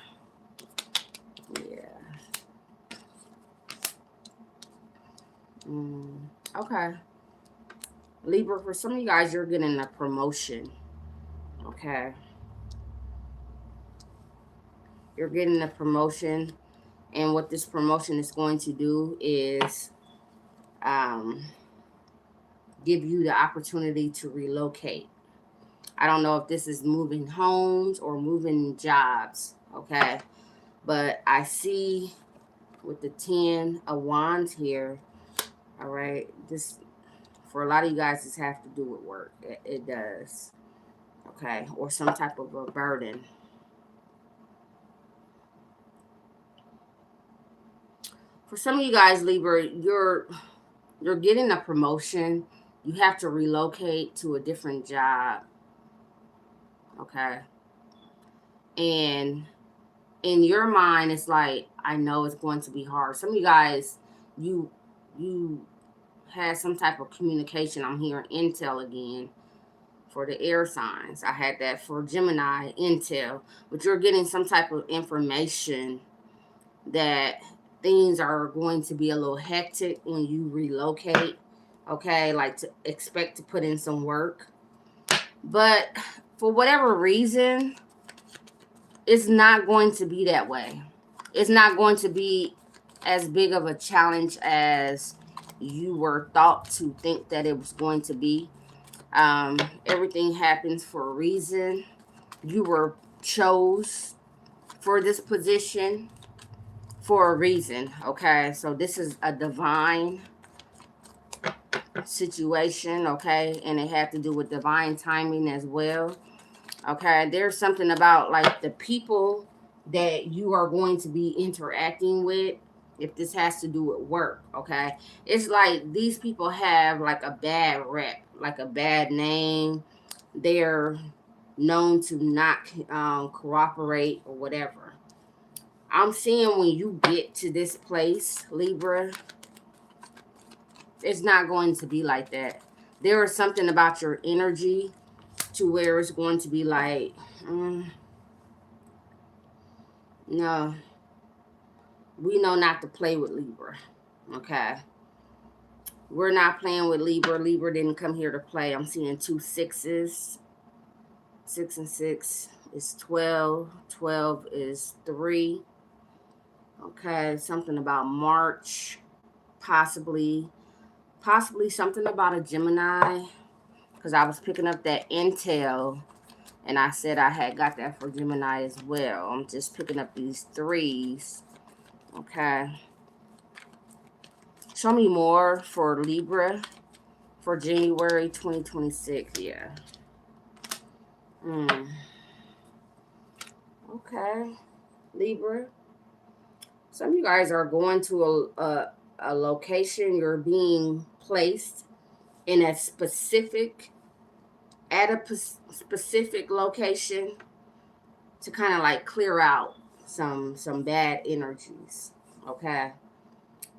Yeah. Okay. Libra, for some of you guys, you're getting a promotion. Okay. You're getting a promotion. And what this promotion is going to do is um, give you the opportunity to relocate. I don't know if this is moving homes or moving jobs. Okay. But I see with the 10 of Wands here, all right, this, for a lot of you guys, this has to do with work. It does. Okay. Or some type of a burden. For some of you guys, Libra, you're getting a promotion. You have to relocate to a different job. Okay. And in your mind, it's like, I know it's going to be hard. Some of you guys, you you had some type of communication. I'm hearing intel again for the air signs. I had that for Gemini, intel. But you're getting some type of information that things are going to be a little hectic when you relocate. Okay, like to expect to put in some work. But for whatever reason, it's not going to be that way. It's not going to be as big of a challenge as you were thought to think that it was going to be. Everything happens for a reason. You were chose for this position for a reason. Okay, so this is a divine situation. Okay, and it had to do with divine timing as well. Okay, there's something about like the people that you are going to be interacting with. If this has to do with work, okay, it's like these people have like a bad rep, like a bad name. They're known to not cooperate or whatever. I'm seeing when you get to this place, Libra, it's not going to be like that. There is something about your energy to where it's going to be like, no, we know not to play with Libra. Okay. We're not playing with Libra. Libra didn't come here to play. I'm seeing two sixes. 6 and 6 is 12. 12 is 3. Okay. Something about March. Possibly something about a Gemini. Because I was picking up that intel. And I said I had got that for Gemini as well. I'm just picking up these threes. Okay. Show me more for Libra for January 2026. Yeah. Okay. Libra. Some of you guys are going to a location. You're being placed in a specific, at a specific location to kind of like clear out some bad energies. Okay.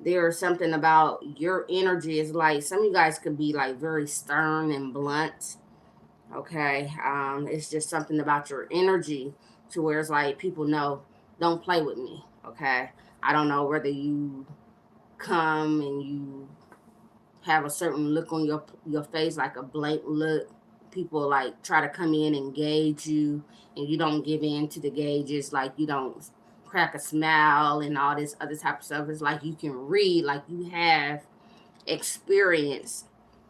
There's something about your energy is like some of you guys could be like very stern and blunt. Okay. It's just something about your energy to where it's like people know, don't play with me. Okay. I don't know whether you come and you have a certain look on your face, like a blank look. People like try to come in and gauge you, and you don't give in to the gauges. Like you don't crack a smile and all this other type of stuff. It's like you can read, like you have experience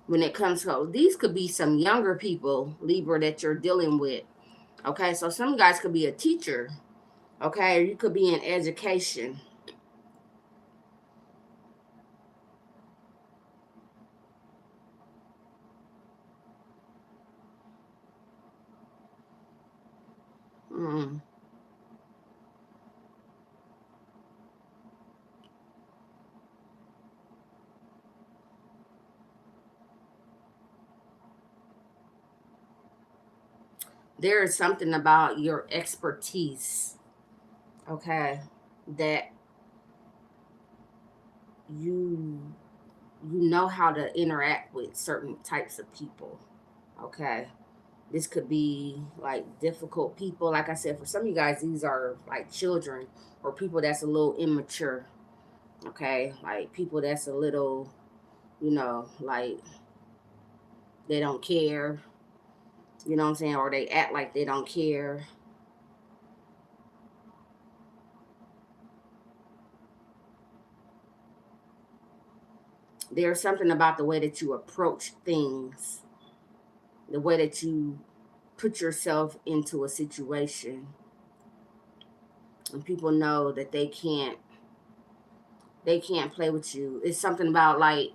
when it comes to these. Could be some younger people, Libra, that you're dealing with. Okay, so some guys could be a teacher. Okay, or you could be in education. Mm. There is something about your expertise, okay, that you you know how to interact with certain types of people. Okay. This could be like difficult people. Like I said, for some of you guys, these are like children or people that's a little immature. Okay. Like people that's a little, like they don't care. You know what I'm saying? Or they act like they don't care. There's something about the way that you approach things, the way that you put yourself into a situation, and people know that they can't play with you. It's something about, like,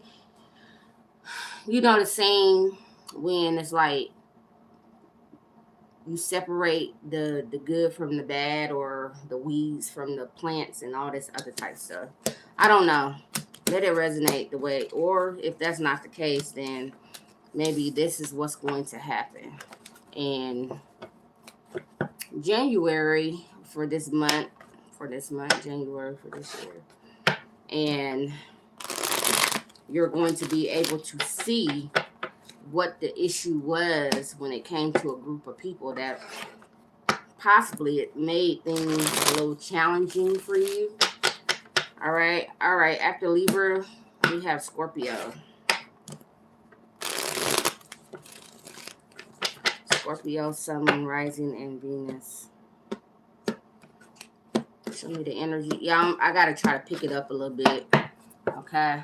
the saying, when it's like you separate the good from the bad, or the weeds from the plants, and all this other type stuff. I don't know. Let it resonate the way, or if that's not the case, then maybe this is what's going to happen. And January January for this year. And you're going to be able to see what the issue was when it came to a group of people that possibly it made things a little challenging for you. All right. All right. After Libra, we have Scorpio. Scorpio, Sun, Moon, Rising, and Venus. Show me the energy. Yeah, I got to try to pick it up a little bit. Okay.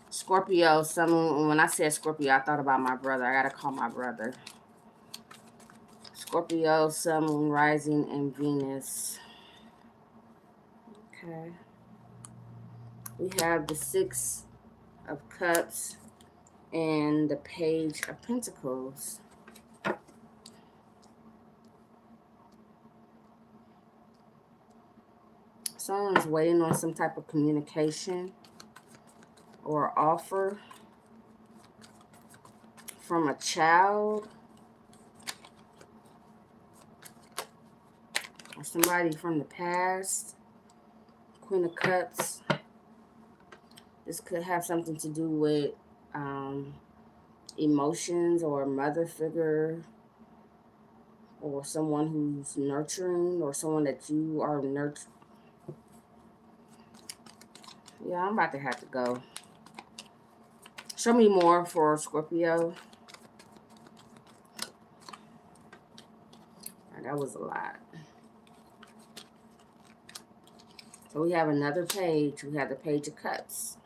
Scorpio, Sun, Moon. When I said Scorpio, I thought about my brother. I got to call my brother. Scorpio, Sun, Moon, Rising, and Venus. Okay. We have the Six of Cups and the Page of Pentacles. Someone's waiting on some type of communication or offer from a child or somebody from the past. Queen of Cups. This could have something to do with emotions, or a mother figure, or someone who's nurturing, or someone that you are nurturing. Yeah, I'm about to have to go. Show me more for Scorpio. That was a lot. So we have another page. We have the Page of Cups.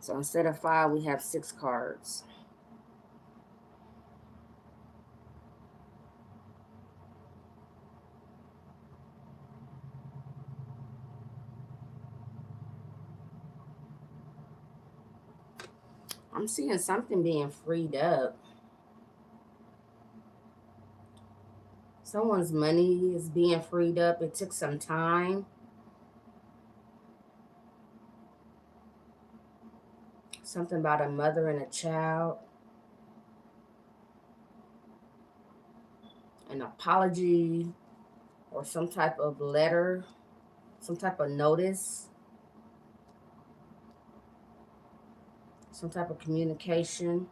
So instead of 5, we have 6 cards. I'm seeing something being freed up. Someone's money is being freed up. It took some time. Something about a mother and a child. An apology, or some type of letter, some type of notice, some type of communication.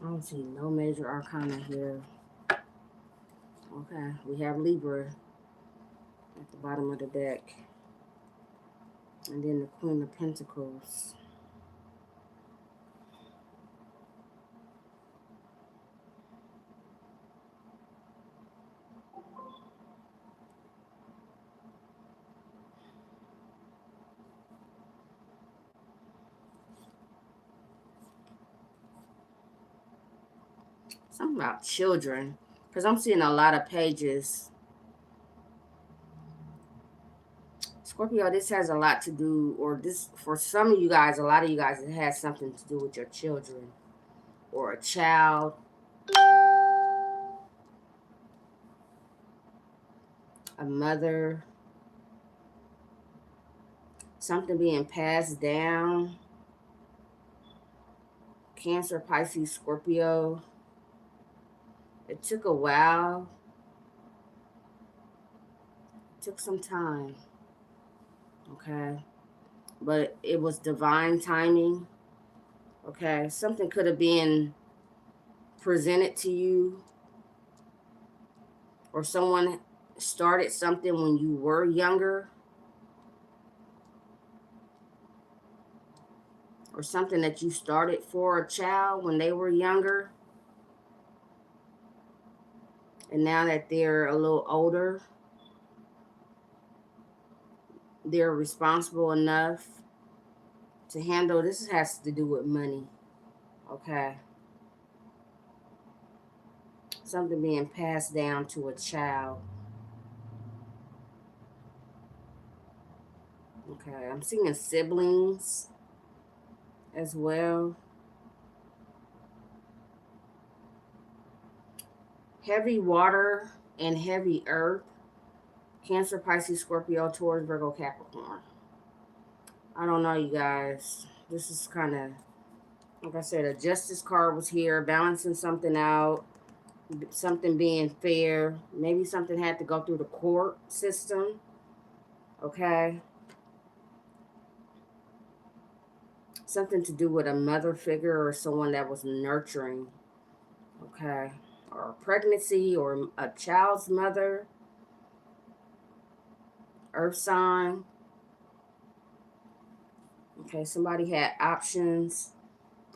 I don't see no major arcana here. Okay, we have Libra at the bottom of the deck. And then the Queen of Pentacles. Something about children. Because I'm seeing a lot of pages. Scorpio, this has a lot to do, or this, for some of you guys, a lot of you guys, it has something to do with your children. Or a child. A mother. Something being passed down. Cancer, Pisces, Scorpio. It took a while. It took some time. Okay. But it was divine timing. Okay. Something could have been presented to you, or someone started something when you were younger, or something that you started for a child when they were younger, and now that they're a little older, they're responsible enough to handle. This has to do with money, okay? Something being passed down to a child. Okay, I'm seeing siblings as well. Heavy water and heavy earth. Cancer, Pisces, Scorpio, Taurus, Virgo, Capricorn. I don't know, you guys. This is kind of, like I said, a justice card was here, balancing something out, something being fair. Maybe something had to go through the court system. Okay. Something to do with a mother figure or someone that was nurturing. Okay. Or a pregnancy or a child's mother. Earth sign. Okay. Somebody had options.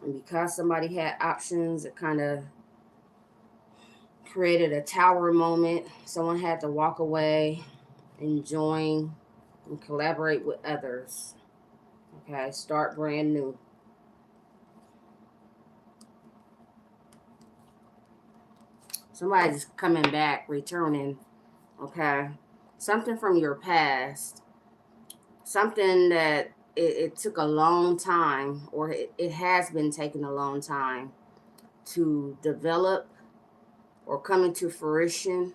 And because somebody had options, it kind of created a tower moment. Someone had to walk away and join and collaborate with others. Okay, start brand new. Somebody's coming back, returning. Okay, something from your past, something that it took a long time, or it has been taking a long time to develop or come into fruition.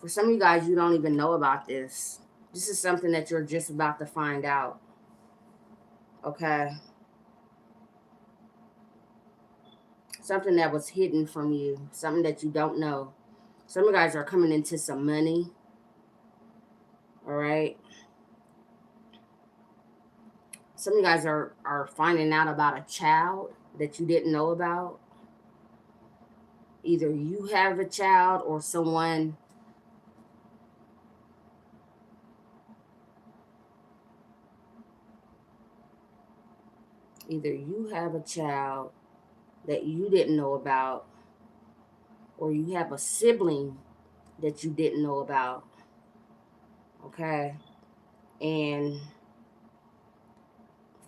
For some of you guys, you don't even know about this. This is something that you're just about to find out. Okay. Something that was hidden from you. Something that you don't know. Some of you guys are coming into some money. All right. Some of you guys are finding out about a child that you didn't know about. Either you have a child or someone. Either you have a child that you didn't know about, or you have a sibling that you didn't know about. Okay. And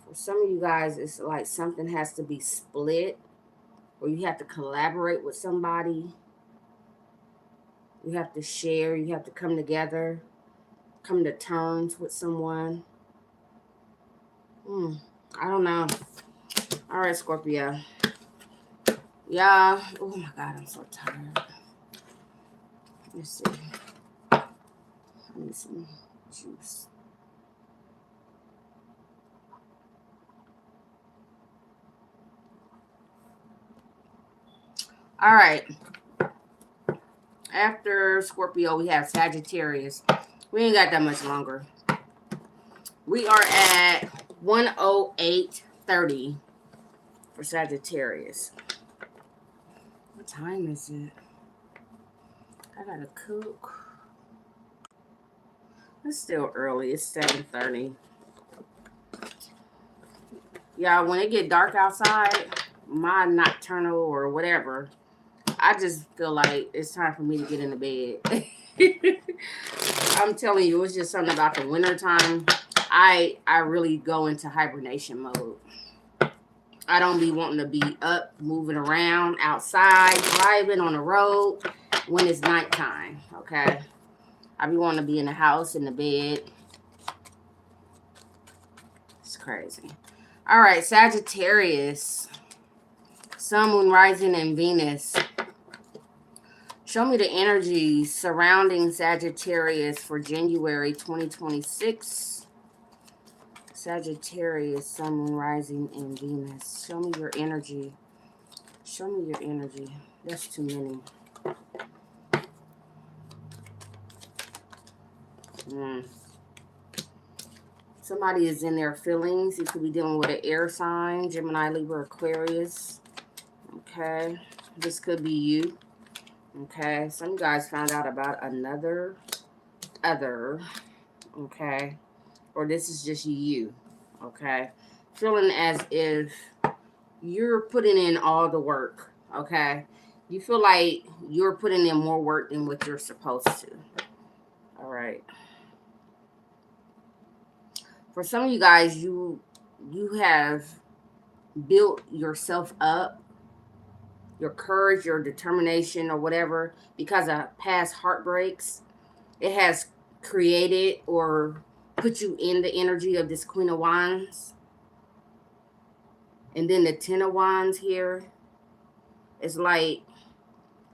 for some of you guys, it's like something has to be split, or you have to collaborate with somebody. You have to share, you have to come together, come to terms with someone. I don't know. All right, Scorpio. Yeah. Oh my God, I'm so tired. Let's see. I need some juice. All right. After Scorpio, we have Sagittarius. We ain't got that much longer. We are at 108:30 for Sagittarius. What time is it? I gotta cook. It's still early. It's 7:30. Y'all, when it get dark outside, my nocturnal or whatever, I just feel like it's time for me to get in the bed. I'm telling you, it's just something about the wintertime. I really go into hibernation mode. I don't be wanting to be up, moving around, outside, driving on the road when it's nighttime, okay? I be wanting to be in the house, in the bed. It's crazy. All right, Sagittarius. Sun, Moon, Rising, and Venus. Show me the energy surrounding Sagittarius for January 2026. Sagittarius, Sun, Moon, Rising, and Venus. Show me your energy. Show me your energy. That's too many. Somebody is in their feelings. You could be dealing with an air sign, Gemini, Libra, Aquarius. Okay. This could be you. Okay. Some of you guys found out about another other. Okay. Or this is just you. Okay. Feeling as if you're putting in all the work. Okay. You feel like you're putting in more work than what you're supposed to. All right. For some of you guys, you have built yourself up, your courage, your determination, or whatever, because of past heartbreaks. It has created or put you in the energy of this Queen of Wands. And then the Ten of Wands here. It's like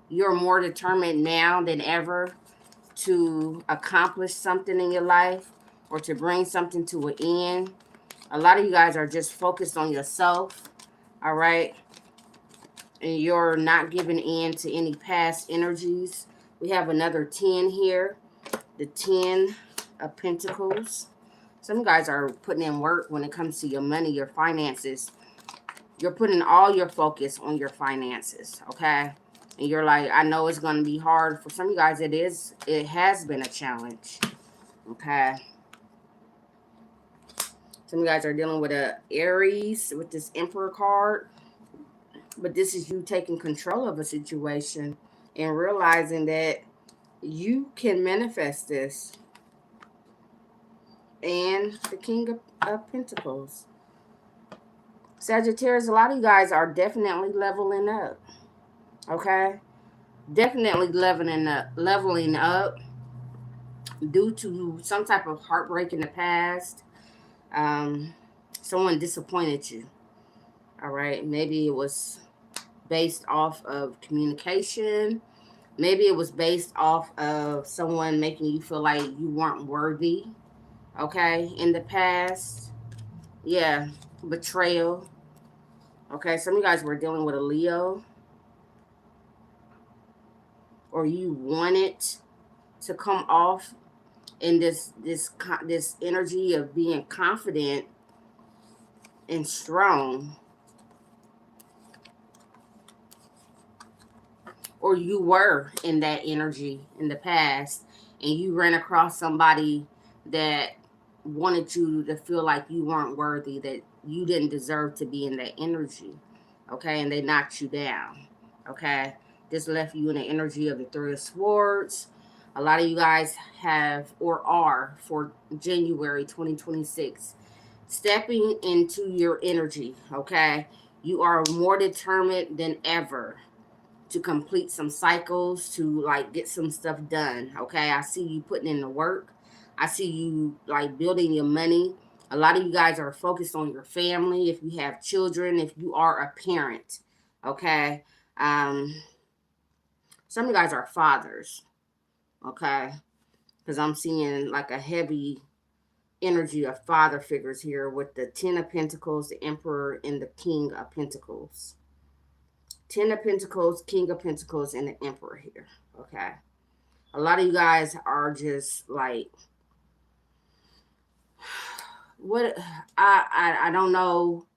you're more determined now than ever to accomplish something in your life or to bring something to an end. A lot of you guys are just focused on yourself, all right? And you're not giving in to any past energies. We have another 10 here, the 10 of Pentacles. Some guys are putting in work when it comes to your money, your finances. You're putting all your focus on your finances, okay? And you're like, I know it's going to be hard. For some of you guys, it has been a challenge, okay? Some of you guys are dealing with a Aries with this Emperor card. But this is you taking control of a situation and realizing that you can manifest this. And the King of Pentacles. Sagittarius, a lot of you guys are definitely leveling up. Okay? Definitely leveling up due to some type of heartbreak in the past. Someone disappointed you. All right? Maybe it was based off of communication. Maybe it was based off of someone making you feel like you weren't worthy, okay, in the past. Yeah, betrayal. Okay, some of you guys were dealing with a Leo. Or you wanted to come off in this energy of being confident and strong. Or you were in that energy in the past and you ran across somebody that wanted you to feel like you weren't worthy, that you didn't deserve to be in that energy, okay? And they knocked you down, okay? This left you in the energy of the Three of Swords. A lot of you guys have or are for January 2026 stepping into your energy, okay? You are more determined than ever to complete some cycles, to like get some stuff done. Okay, I see you putting in the work. I see you like building your money. A lot of you guys are focused on your family. If you have children, if you are a parent, okay. Some of you guys are fathers, okay, because I'm seeing like a heavy energy of father figures here with the Ten of Pentacles, the Emperor, and the King of Pentacles. Ten of Pentacles, King of Pentacles, and the Emperor here. Okay. A lot of you guys are just like, what? I don't know,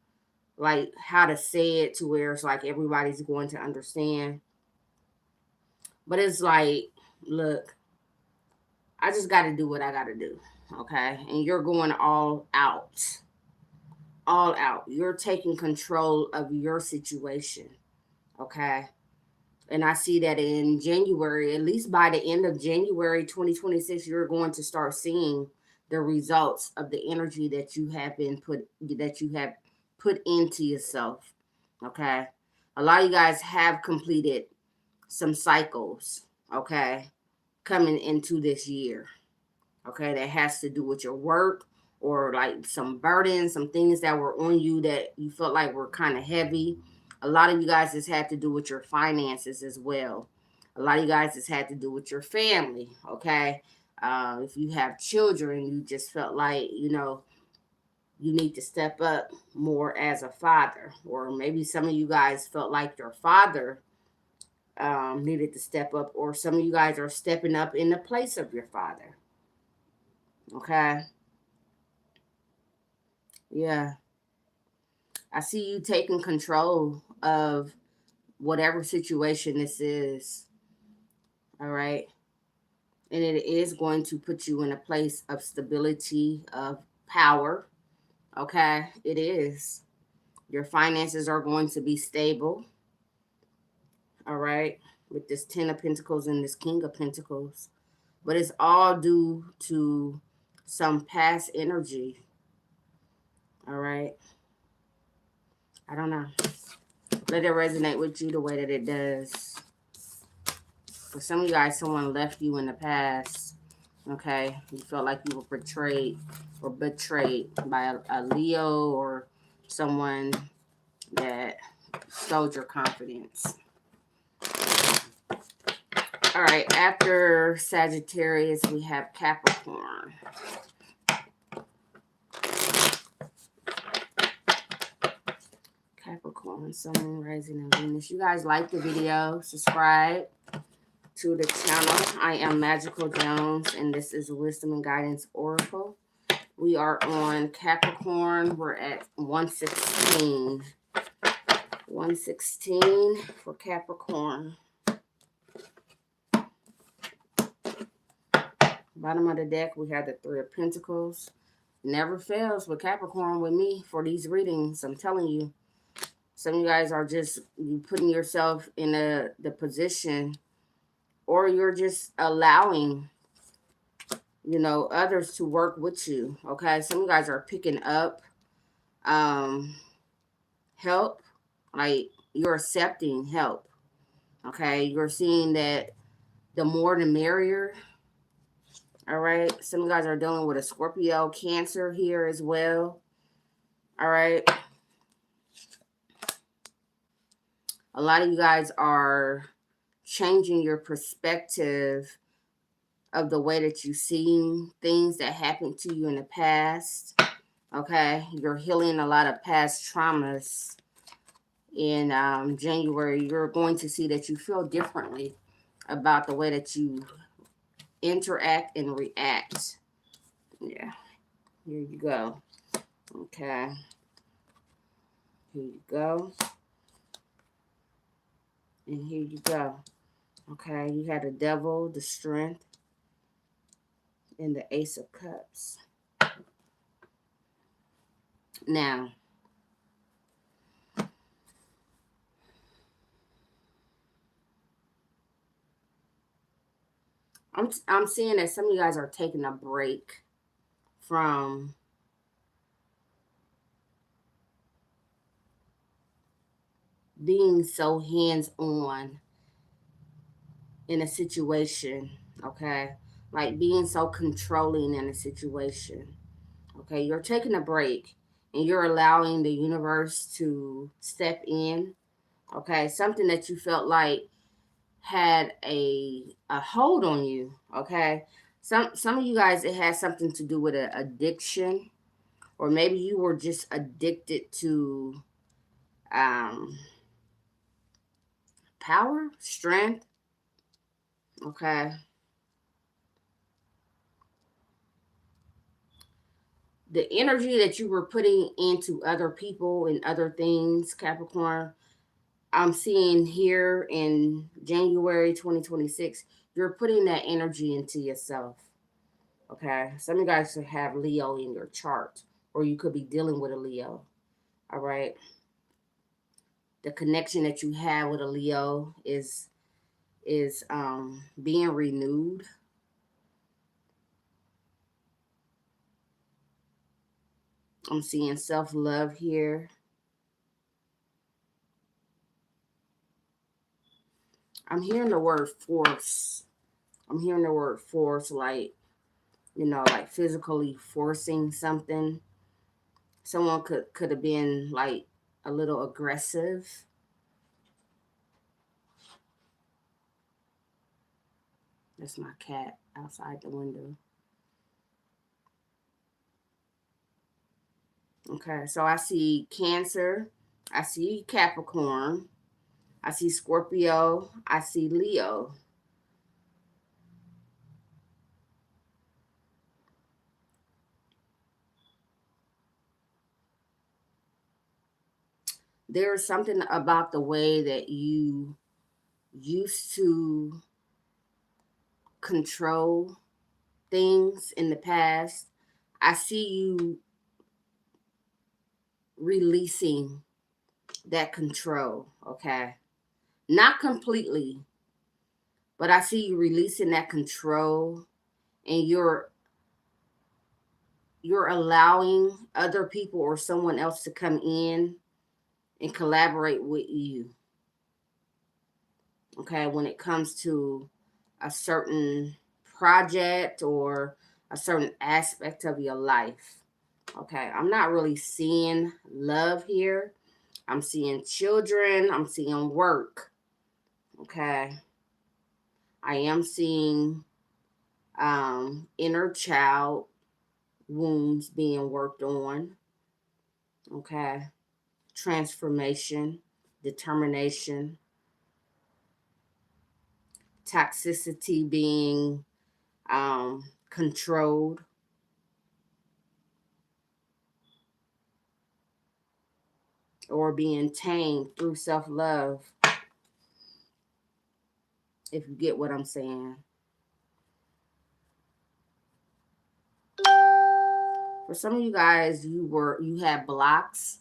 like, how to say it to where it's like everybody's going to understand. But it's like, look, I just got to do what I got to do. Okay. And you're going all out. All out. You're taking control of your situation. Okay. And I see that in January, at least by the end of January 2026, you're going to start seeing the results of the energy that you have put into yourself. Okay. A lot of you guys have completed some cycles, okay, coming into this year. Okay, that has to do with your work or like some burdens, some things that were on you that you felt like were kind of heavy. A lot of you guys just had to do with your finances as well. A lot of you guys just had to do with your family. Okay, if you have children, you just felt like you need to step up more as a father, or maybe some of you guys felt like your father needed to step up, or some of you guys are stepping up in the place of your father. Okay. Yeah. I see you taking control of whatever situation this is. All right. And it is going to put you in a place of stability, of power. Okay. It is. Your finances are going to be stable. All right. With this 10 of Pentacles and this King of Pentacles. But it's all due to some past energy. All right. I don't know. Let it resonate with you the way that it does. For some of you guys, someone left you in the past. Okay. You felt like you were betrayed by a Leo or someone that stole your confidence. All right. After Sagittarius, we have Capricorn. Capricorn, Sun, Moon, Rising, and Venus. You guys like the video, subscribe to the channel. I am Magical Jones, and this is Wisdom and Guidance Oracle. We are on Capricorn. We're at 116. 116 for Capricorn. Bottom of the deck, we have the Three of Pentacles. Never fails with Capricorn with me for these readings. I'm telling you. Some of you guys are just putting yourself in the position, or you're just allowing, you know, others to work with you. Okay. Some of you guys are picking up help. Like, you're accepting help. Okay. You're seeing that the more the merrier. All right. Some of you guys are dealing with a Scorpio, Cancer here as well. All right. A lot of you guys are changing your perspective of the way that you've seen things that happened to you in the past. Okay. You're healing a lot of past traumas. In January, you're going to see that you feel differently about the way that you interact and react. Yeah. Here you go. Okay. Here you go. And here you go. Okay. You had the Devil, the Strength, and the Ace of Cups. Now, I'm seeing that some of you guys are taking a break from being so hands-on in a situation, okay? Like being so controlling in a situation, okay? You're taking a break and you're allowing the universe to step in, okay? Something that you felt like had a hold on you, okay? Some of you guys, it has something to do with an addiction, or maybe you were just addicted to power, strength, okay? The energy that you were putting into other people and other things, Capricorn, I'm seeing here in January 2026, you're putting that energy into yourself. Okay. Some of you guys should have Leo in your chart, or you could be dealing with a Leo. All right. The connection that you have with a Leo is being renewed. I'm seeing self-love here. I'm hearing the word force. I'm hearing the word force, like, you know, like physically forcing something. Someone could have been like a little aggressive. That's my cat outside the window. Okay, so I see Cancer, I see Capricorn, I see Scorpio, I see Leo. There's something about the way that you used to control things in the past. I see you releasing that control, okay? Not completely, but I see you releasing that control, and you're allowing other people or someone else to come in and collaborate with you, okay, when it comes to a certain project or a certain aspect of your life. Okay, I'm not really seeing love here. I'm seeing children, I'm seeing work. Okay, I am seeing inner child wounds being worked on. Okay, transformation, determination, toxicity being controlled, or being tamed through self love, if you get what I'm saying. For some of you guys, you had blocks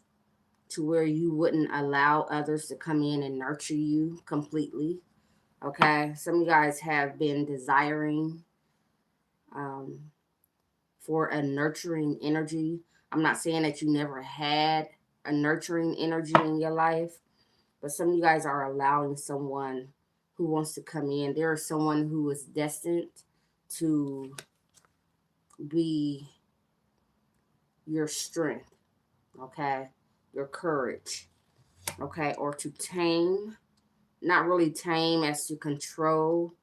to where you wouldn't allow others to come in and nurture you completely. Okay, some of you guys have been desiring um, for a nurturing energy. I'm not saying that you never had a nurturing energy in your life, but some of you guys are allowing someone who wants to come in. There is someone who is destined to be your strength, okay, your courage, okay, or to tame, not really tame as to control,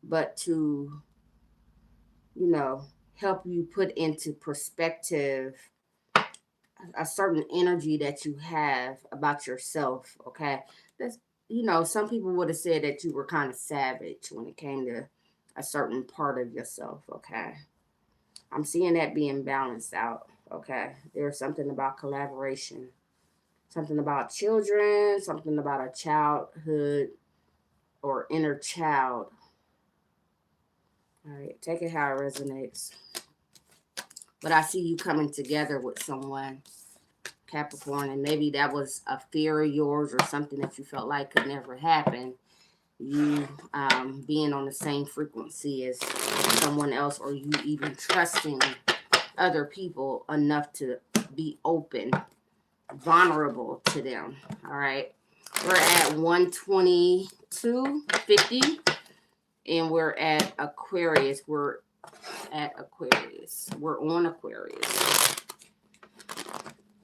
but to, you know, help you put into perspective a certain energy that you have about yourself, okay? That's, some people would have said that you were kind of savage when it came to a certain part of yourself, okay? I'm seeing that being balanced out, okay? There's something about collaboration, something about children, something about a childhood or inner child. All right, take it how it resonates. But I see you coming together with someone, Capricorn, and maybe that was a fear of yours or something that you felt like could never happen. You being on the same frequency as someone else, or you even trusting other people enough to be open, vulnerable to them. All right. We're at 122.50, and we're at Aquarius. We're on Aquarius.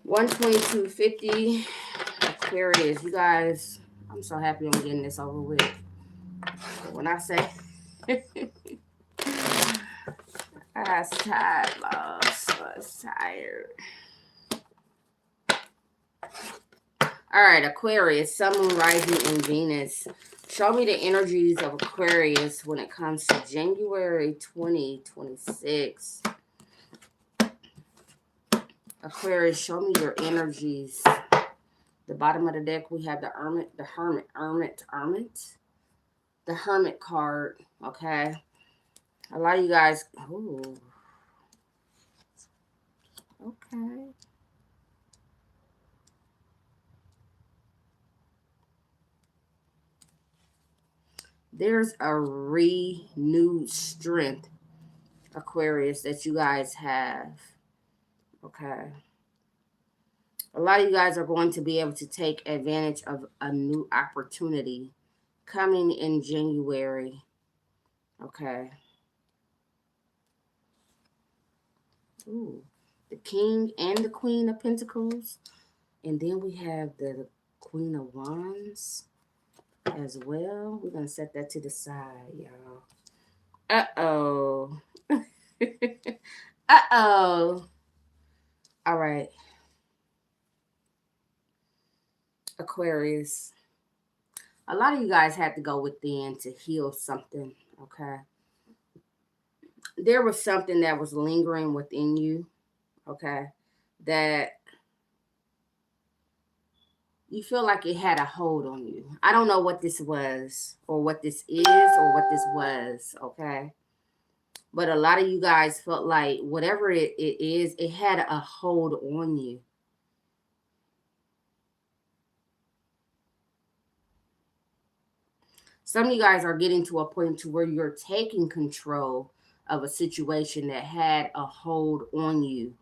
122.50, Aquarius. You guys, I'm so happy I'm getting this over with. But when I say I was tired, lost. I was tired. All right, Aquarius, Sun, Moon, Rising, and Venus. Show me the energies of Aquarius when it comes to January 2026. Aquarius, show me your energies. The bottom of the deck, we have the Hermit, the Hermit card, okay? A lot of you guys, ooh, okay. There's a renewed strength, Aquarius, that you guys have, okay? A lot of you guys are going to be able to take advantage of a new opportunity coming in January, okay? Ooh, the King and the Queen of Pentacles. And then we have the Queen of Wands as well. We're going to set that to the side, y'all. Uh-oh. Uh-oh. All right. Aquarius. A lot of you guys had to go within to heal something, okay? There was something that was lingering within you, okay? That you feel like it had a hold on you. I don't know what this was or what this is or what this was, okay? But a lot of you guys felt like whatever it is, it had a hold on you. Some of you guys are getting to a point to where you're taking control of a situation that had a hold on you,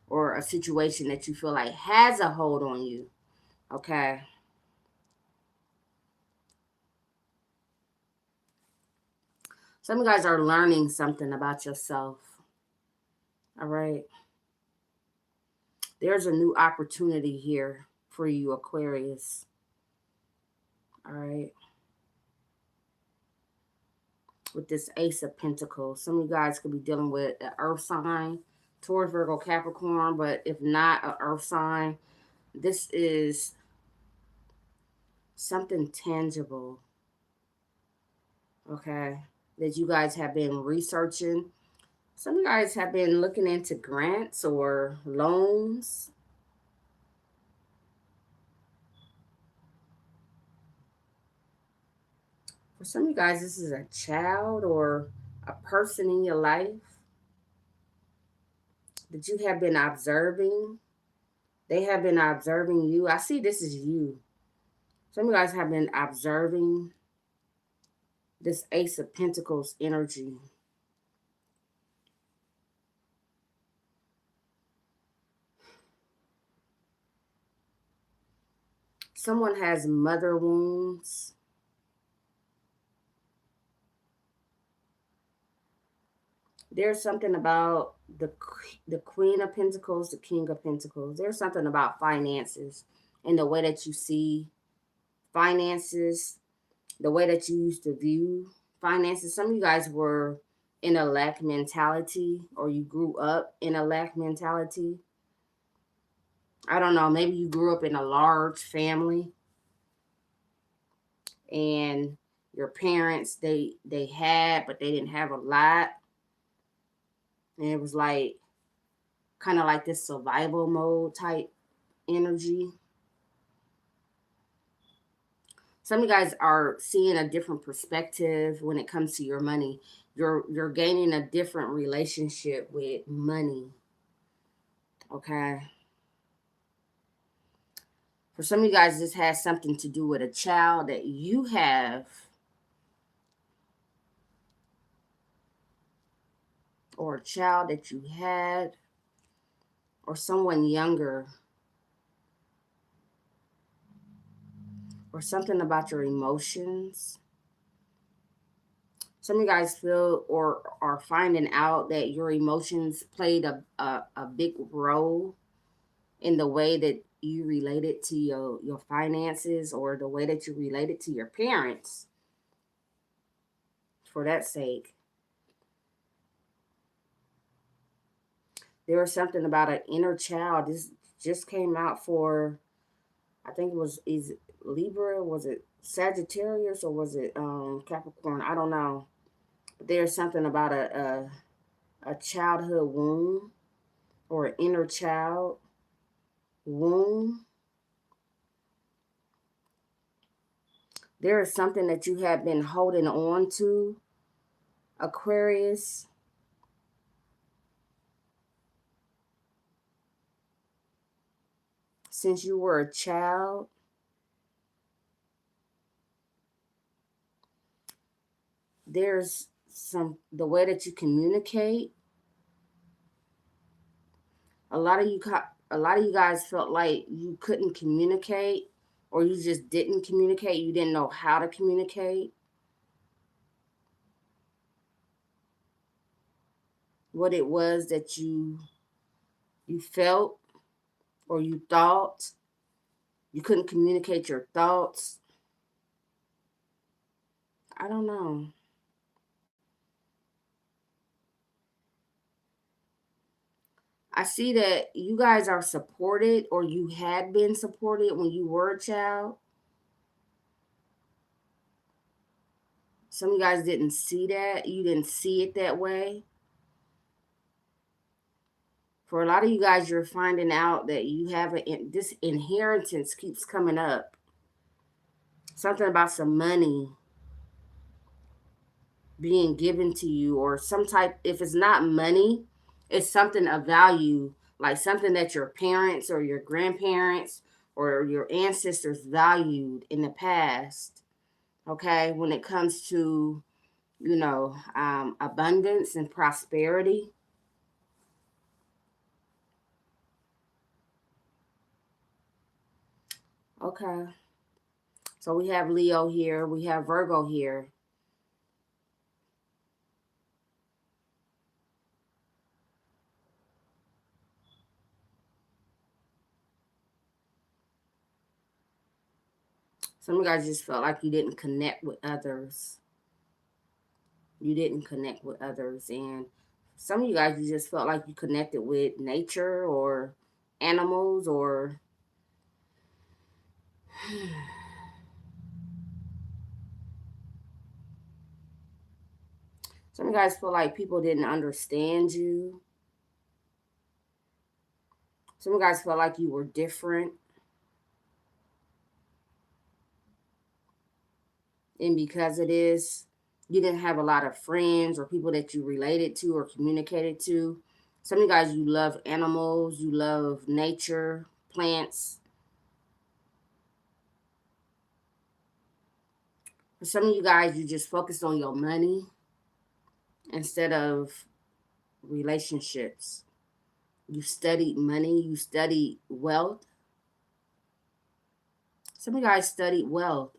or a situation that you feel like has a hold on you. Okay. Some of you guys are learning something about yourself. All right. There's a new opportunity here for you, Aquarius. All right. With this Ace of Pentacles, some of you guys could be dealing with an earth sign, Taurus, Virgo, Capricorn, but if not an earth sign, this is something tangible, okay, that you guys have been researching. Some of you guys have been looking into grants or loans. For some of you guys, this is a child or a person in your life that you have been observing. They have been observing you. I see this is you. Some of you guys have been observing this Ace of Pentacles energy. Someone has mother wounds. There's something about the Queen of Pentacles, the King of Pentacles. There's something about finances and the way that you see finances, the way that you used to view finances. Some of you guys were in a lack mentality, or you grew up in a lack mentality. I don't know, maybe you grew up in a large family and your parents they had, but they didn't have a lot. And it was like kind of like this survival mode type energy. Some of you guys are seeing a different perspective when it comes to your money. You're gaining a different relationship with money. Okay. For some of you guys, this has something to do with a child that you have, or a child that you had, or someone younger, or something about your emotions. Some of you guys feel or are finding out that your emotions played a big role in the way that you related to your finances, or the way that you related to your parents, for that sake. There was something about an inner child. This just came out for, I think it was, is it Libra, was it Sagittarius, or was it Capricorn? I don't know. But there's something about a childhood wound, or an inner child wound. There is something that you have been holding on to, Aquarius, since you were a child. There's the way that you communicate. A lot of you a lot of you guys felt like you couldn't communicate, or you just didn't communicate. You didn't know how to communicate. What it was that you felt, or you thought. You couldn't communicate your thoughts. I don't know. I see that you guys are supported, or you had been supported when you were a child. Some of you guys didn't see that. You didn't see it that way. For a lot of you guys, you're finding out that you have this inheritance keeps coming up. Something about some money being given to you, or some type, if it's not money, it's something of value, like something that your parents or your grandparents or your ancestors valued in the past. Okay, when it comes to, abundance and prosperity. Okay, so we have Leo here, we have Virgo here. Some of you guys just felt like you didn't connect with others. You didn't connect with others. And some of you guys, you just felt like you connected with nature or animals, or some of you guys feel like people didn't understand you. Some of you guys felt like you were different. And because it is, you didn't have a lot of friends or people that you related to or communicated to. Some of you guys, you love animals, you love nature, plants. For some of you guys, you just focused on your money instead of relationships. You studied money, you studied wealth. Some of you guys studied wealth.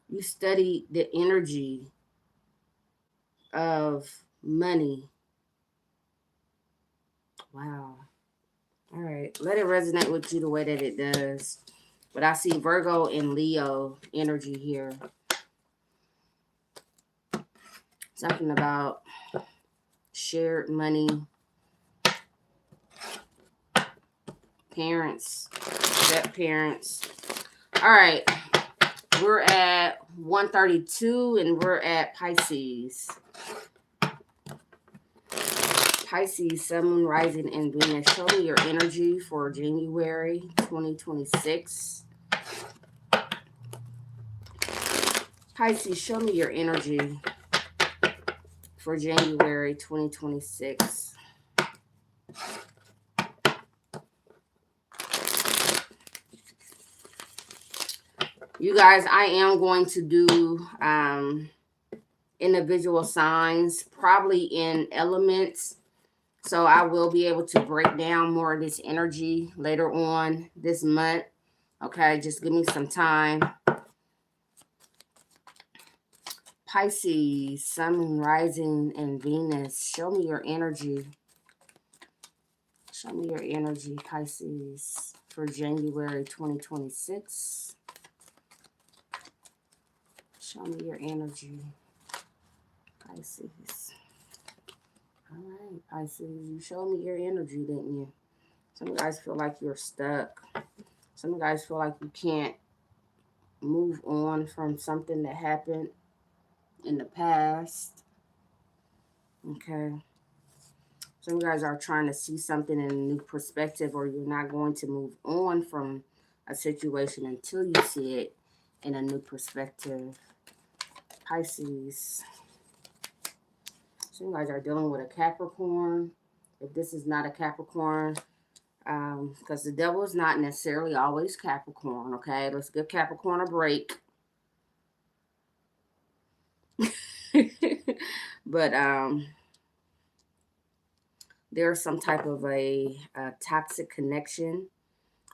You studied the energy of money. Wow. All right. Let it resonate with you the way that it does. But I see Virgo and Leo energy here. Talking about shared money, parents, step parents. All right. We're at 132 and we're at Pisces. Pisces, Sun, Moon, Rising, and Venus. Show me your energy for January 2026. Pisces, show me your energy for January 2026. You guys, I am going to do individual signs, probably in elements. So I will be able to break down more of this energy later on this month. Okay, just give me some time. Pisces, Sun, Rising, and Venus. Show me your energy. Show me your energy, Pisces, for January 2026. Show me your energy, Pisces. All right, Pisces, you showed me your energy, didn't you? Some of you guys feel like you're stuck. Some of you guys feel like you can't move on from something that happened in the past. Okay. Some of you guys are trying to see something in a new perspective, or you're not going to move on from a situation until you see it in a new perspective. Pisces. Some of you guys are dealing with a Capricorn. If this is not a Capricorn, because the devil is not necessarily always Capricorn, okay? Let's give Capricorn a break. But there's some type of a toxic connection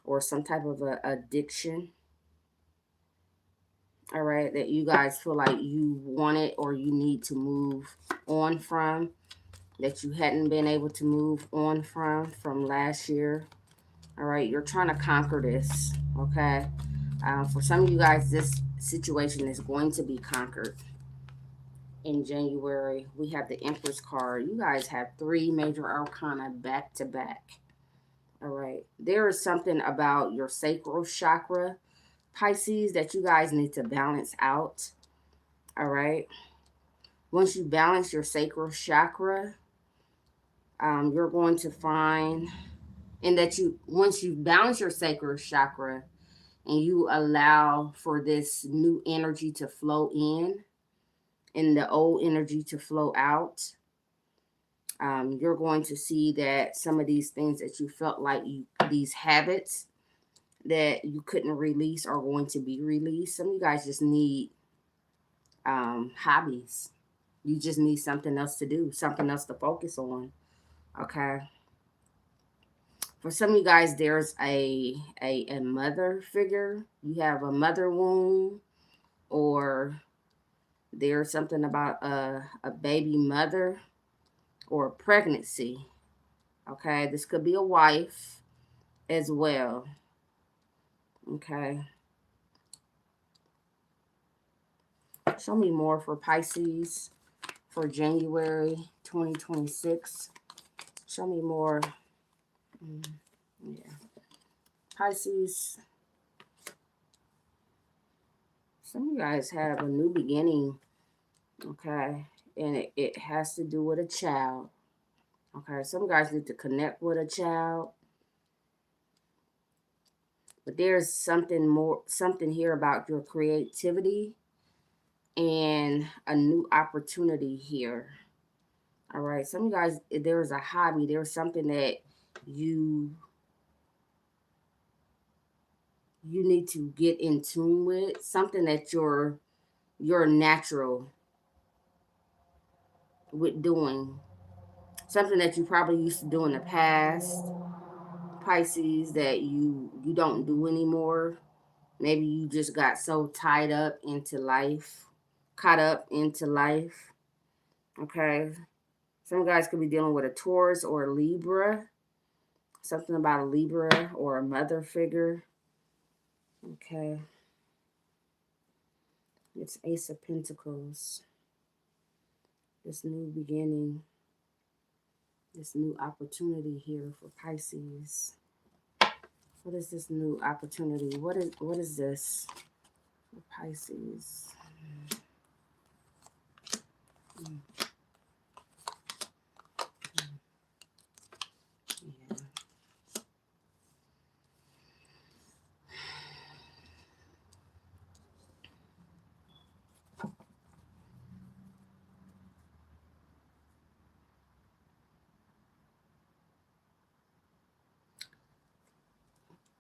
or some type of a addiction, all right, that you guys feel like you want it or you need to move on from, that you hadn't been able to move on from last year. All right, you're trying to conquer this, okay? For some of you guys, this situation is going to be conquered in January. We have the Empress card. You guys have 3 major arcana back to back. All right. There is something about your sacral chakra, Pisces, that you guys need to balance out. All right. Once you balance your sacral chakra, you're going to find, and that you once you balance your sacral chakra and you allow for this new energy to flow in and the old energy to flow out, you're going to see that some of these things that you felt like these habits that you couldn't release are going to be released. Some of you guys just need hobbies. You just need something else to do, something else to focus on. Okay. For some of you guys, there's a mother figure. You have a mother wound, or there's something about a baby mother or a pregnancy. Okay, this could be a wife as well. Okay, show me more for Pisces for January 2026. Show me more. Yeah, Pisces. Some of you guys have a new beginning. Okay, and it has to do with a child. Okay, some guys need to connect with a child, but there's something here about your creativity and a new opportunity here. All right, some of you guys, there's a hobby, there's something that you you need to get in tune with, something that you're natural with doing, something that you probably used to do in the past, Pisces, that you don't do anymore. Maybe you just got so tied up into life, caught up into life. Okay. Some guys could be dealing with a Taurus or a Libra. Something about a Libra or a mother figure. Okay. It's Ace of Pentacles. This new beginning. This new opportunity here for Pisces. What is this new opportunity? What is this for Pisces? Yeah.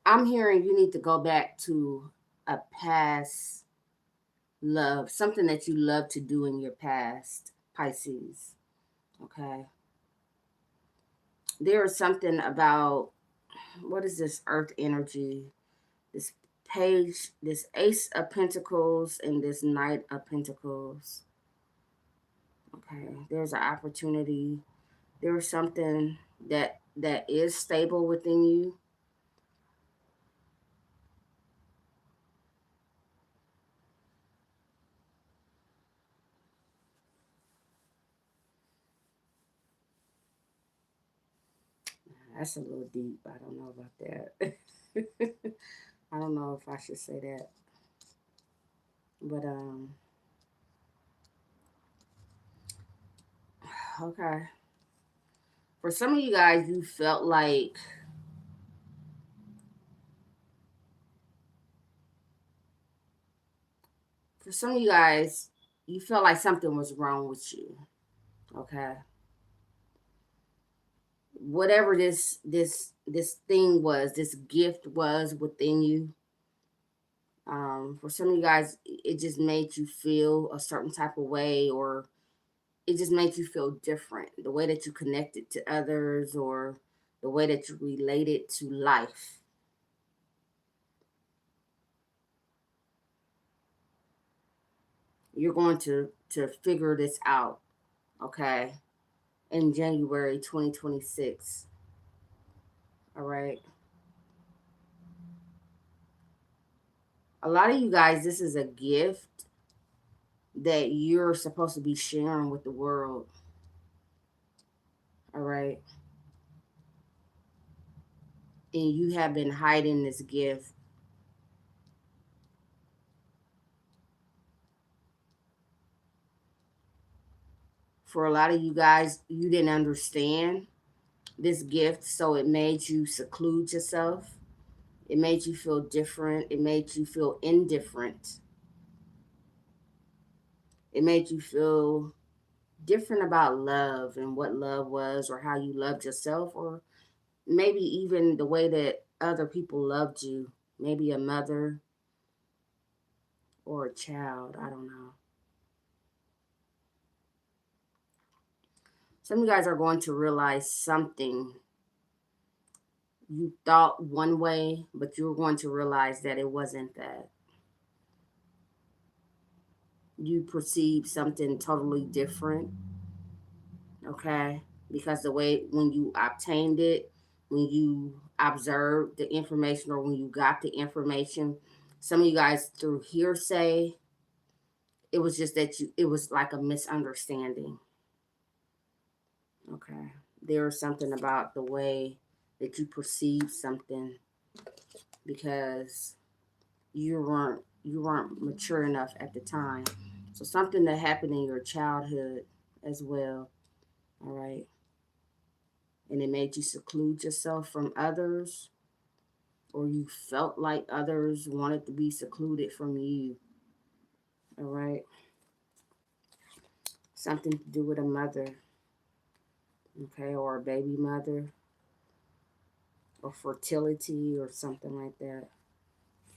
I'm hearing you need to go back to a past love, something that you love to do in your past, Pisces. Okay. There is something about, what is this earth energy? This page, this Ace of Pentacles and this Knight of Pentacles. Okay. There's an opportunity. There's something that is stable within you. That's a little deep. I don't know about that. I don't know if I should say that. But okay. For some of you guys, you felt like for some of you guys, you felt like something was wrong with you. Okay. Whatever this thing was, this gift was within you. For some of you guys, it just made you feel a certain type of way, or it just made you feel different. The way that you connected to others, or the way that you related to life. You're going to figure this out, okay, in January 2026. All right. A lot of you guys, this is a gift that you're supposed to be sharing with the world. All right. And you have been hiding this gift. For a lot of you guys, you didn't understand this gift, so it made you seclude yourself. It made you feel different. It made you feel indifferent. It made you feel different about love and what love was, or how you loved yourself, or maybe even the way that other people loved you. Maybe a mother or a child. I don't know. Some of you guys are going to realize something. You thought one way, but you're going to realize that it wasn't that. You perceived something totally different, okay? Because the way when you obtained it, when you observed the information, or when you got the information, some of you guys through hearsay, it was just that it was like a misunderstanding, okay? There was something about the way that you perceived something, because you weren't mature enough at the time. So something that happened in your childhood as well, all right? And it made you seclude yourself from others, or you felt like others wanted to be secluded from you, all right? Something to do with a mother, okay, or a baby mother, or fertility, or something like that.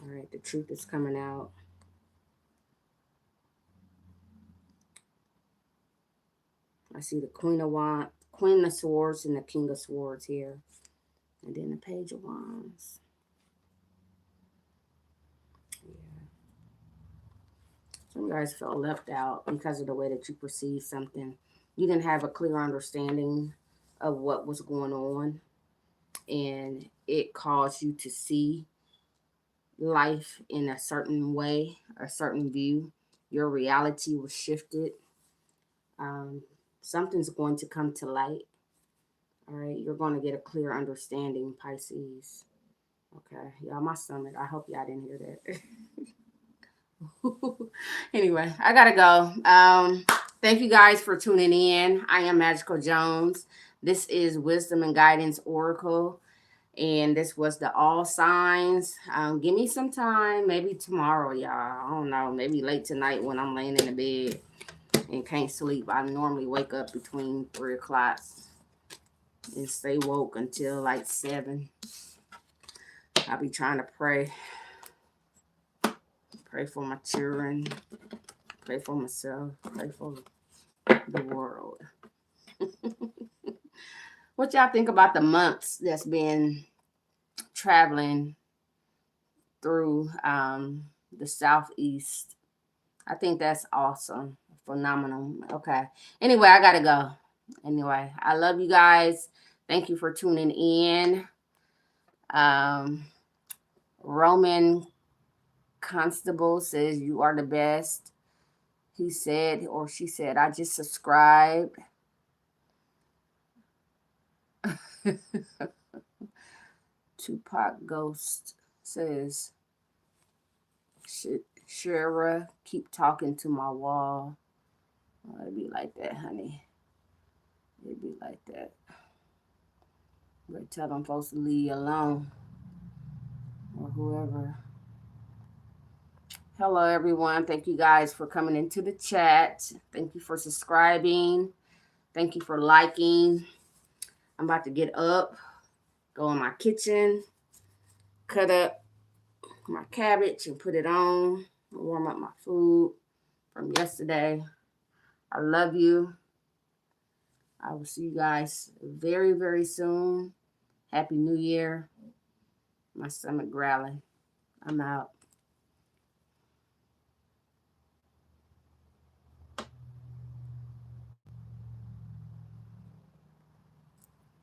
All right, the truth is coming out. I see the Queen of Swords, and the King of Swords here, and then the Page of Wands. Yeah. Some guys felt left out because of the way that you perceived something. You didn't have a clear understanding of what was going on, and it caused you to see life in a certain way, a certain view. Your reality was shifted. Um, Something's going to come to light. All right, you're going to get a clear understanding, Pisces. Okay, y'all, my stomach. I hope y'all didn't hear that. Anyway, I gotta go. Thank you guys for tuning in. I am Magical Jones. This is Wisdom and Guidance Oracle, and this was the all signs. Give me some time, maybe tomorrow, y'all. I don't know, maybe late tonight when I'm laying in the bed and can't sleep. I normally wake up between 3 o'clock and stay woke until like 7. I'll be trying to pray for my children, pray for myself, pray for the world. What y'all think about the months that's been traveling through the southeast? I think that's awesome, phenomenal. Okay. Anyway, I gotta go. Anyway, I love you guys. Thank you for tuning in. Um, Roman Constable says you are the best. He said, or she said, I just subscribed. Tupac Ghost says, Shara, keep talking to my wall. Oh, it'd be like that, honey. It'd be like that. But tell them folks to leave you alone, or whoever. Hello, everyone. Thank you guys for coming into the chat. Thank you for subscribing. Thank you for liking. I'm about to get up, go in my kitchen, cut up my cabbage and put it on, warm up my food from yesterday. I love you. I will see you guys very, very soon. Happy New Year. My stomach growling. I'm out.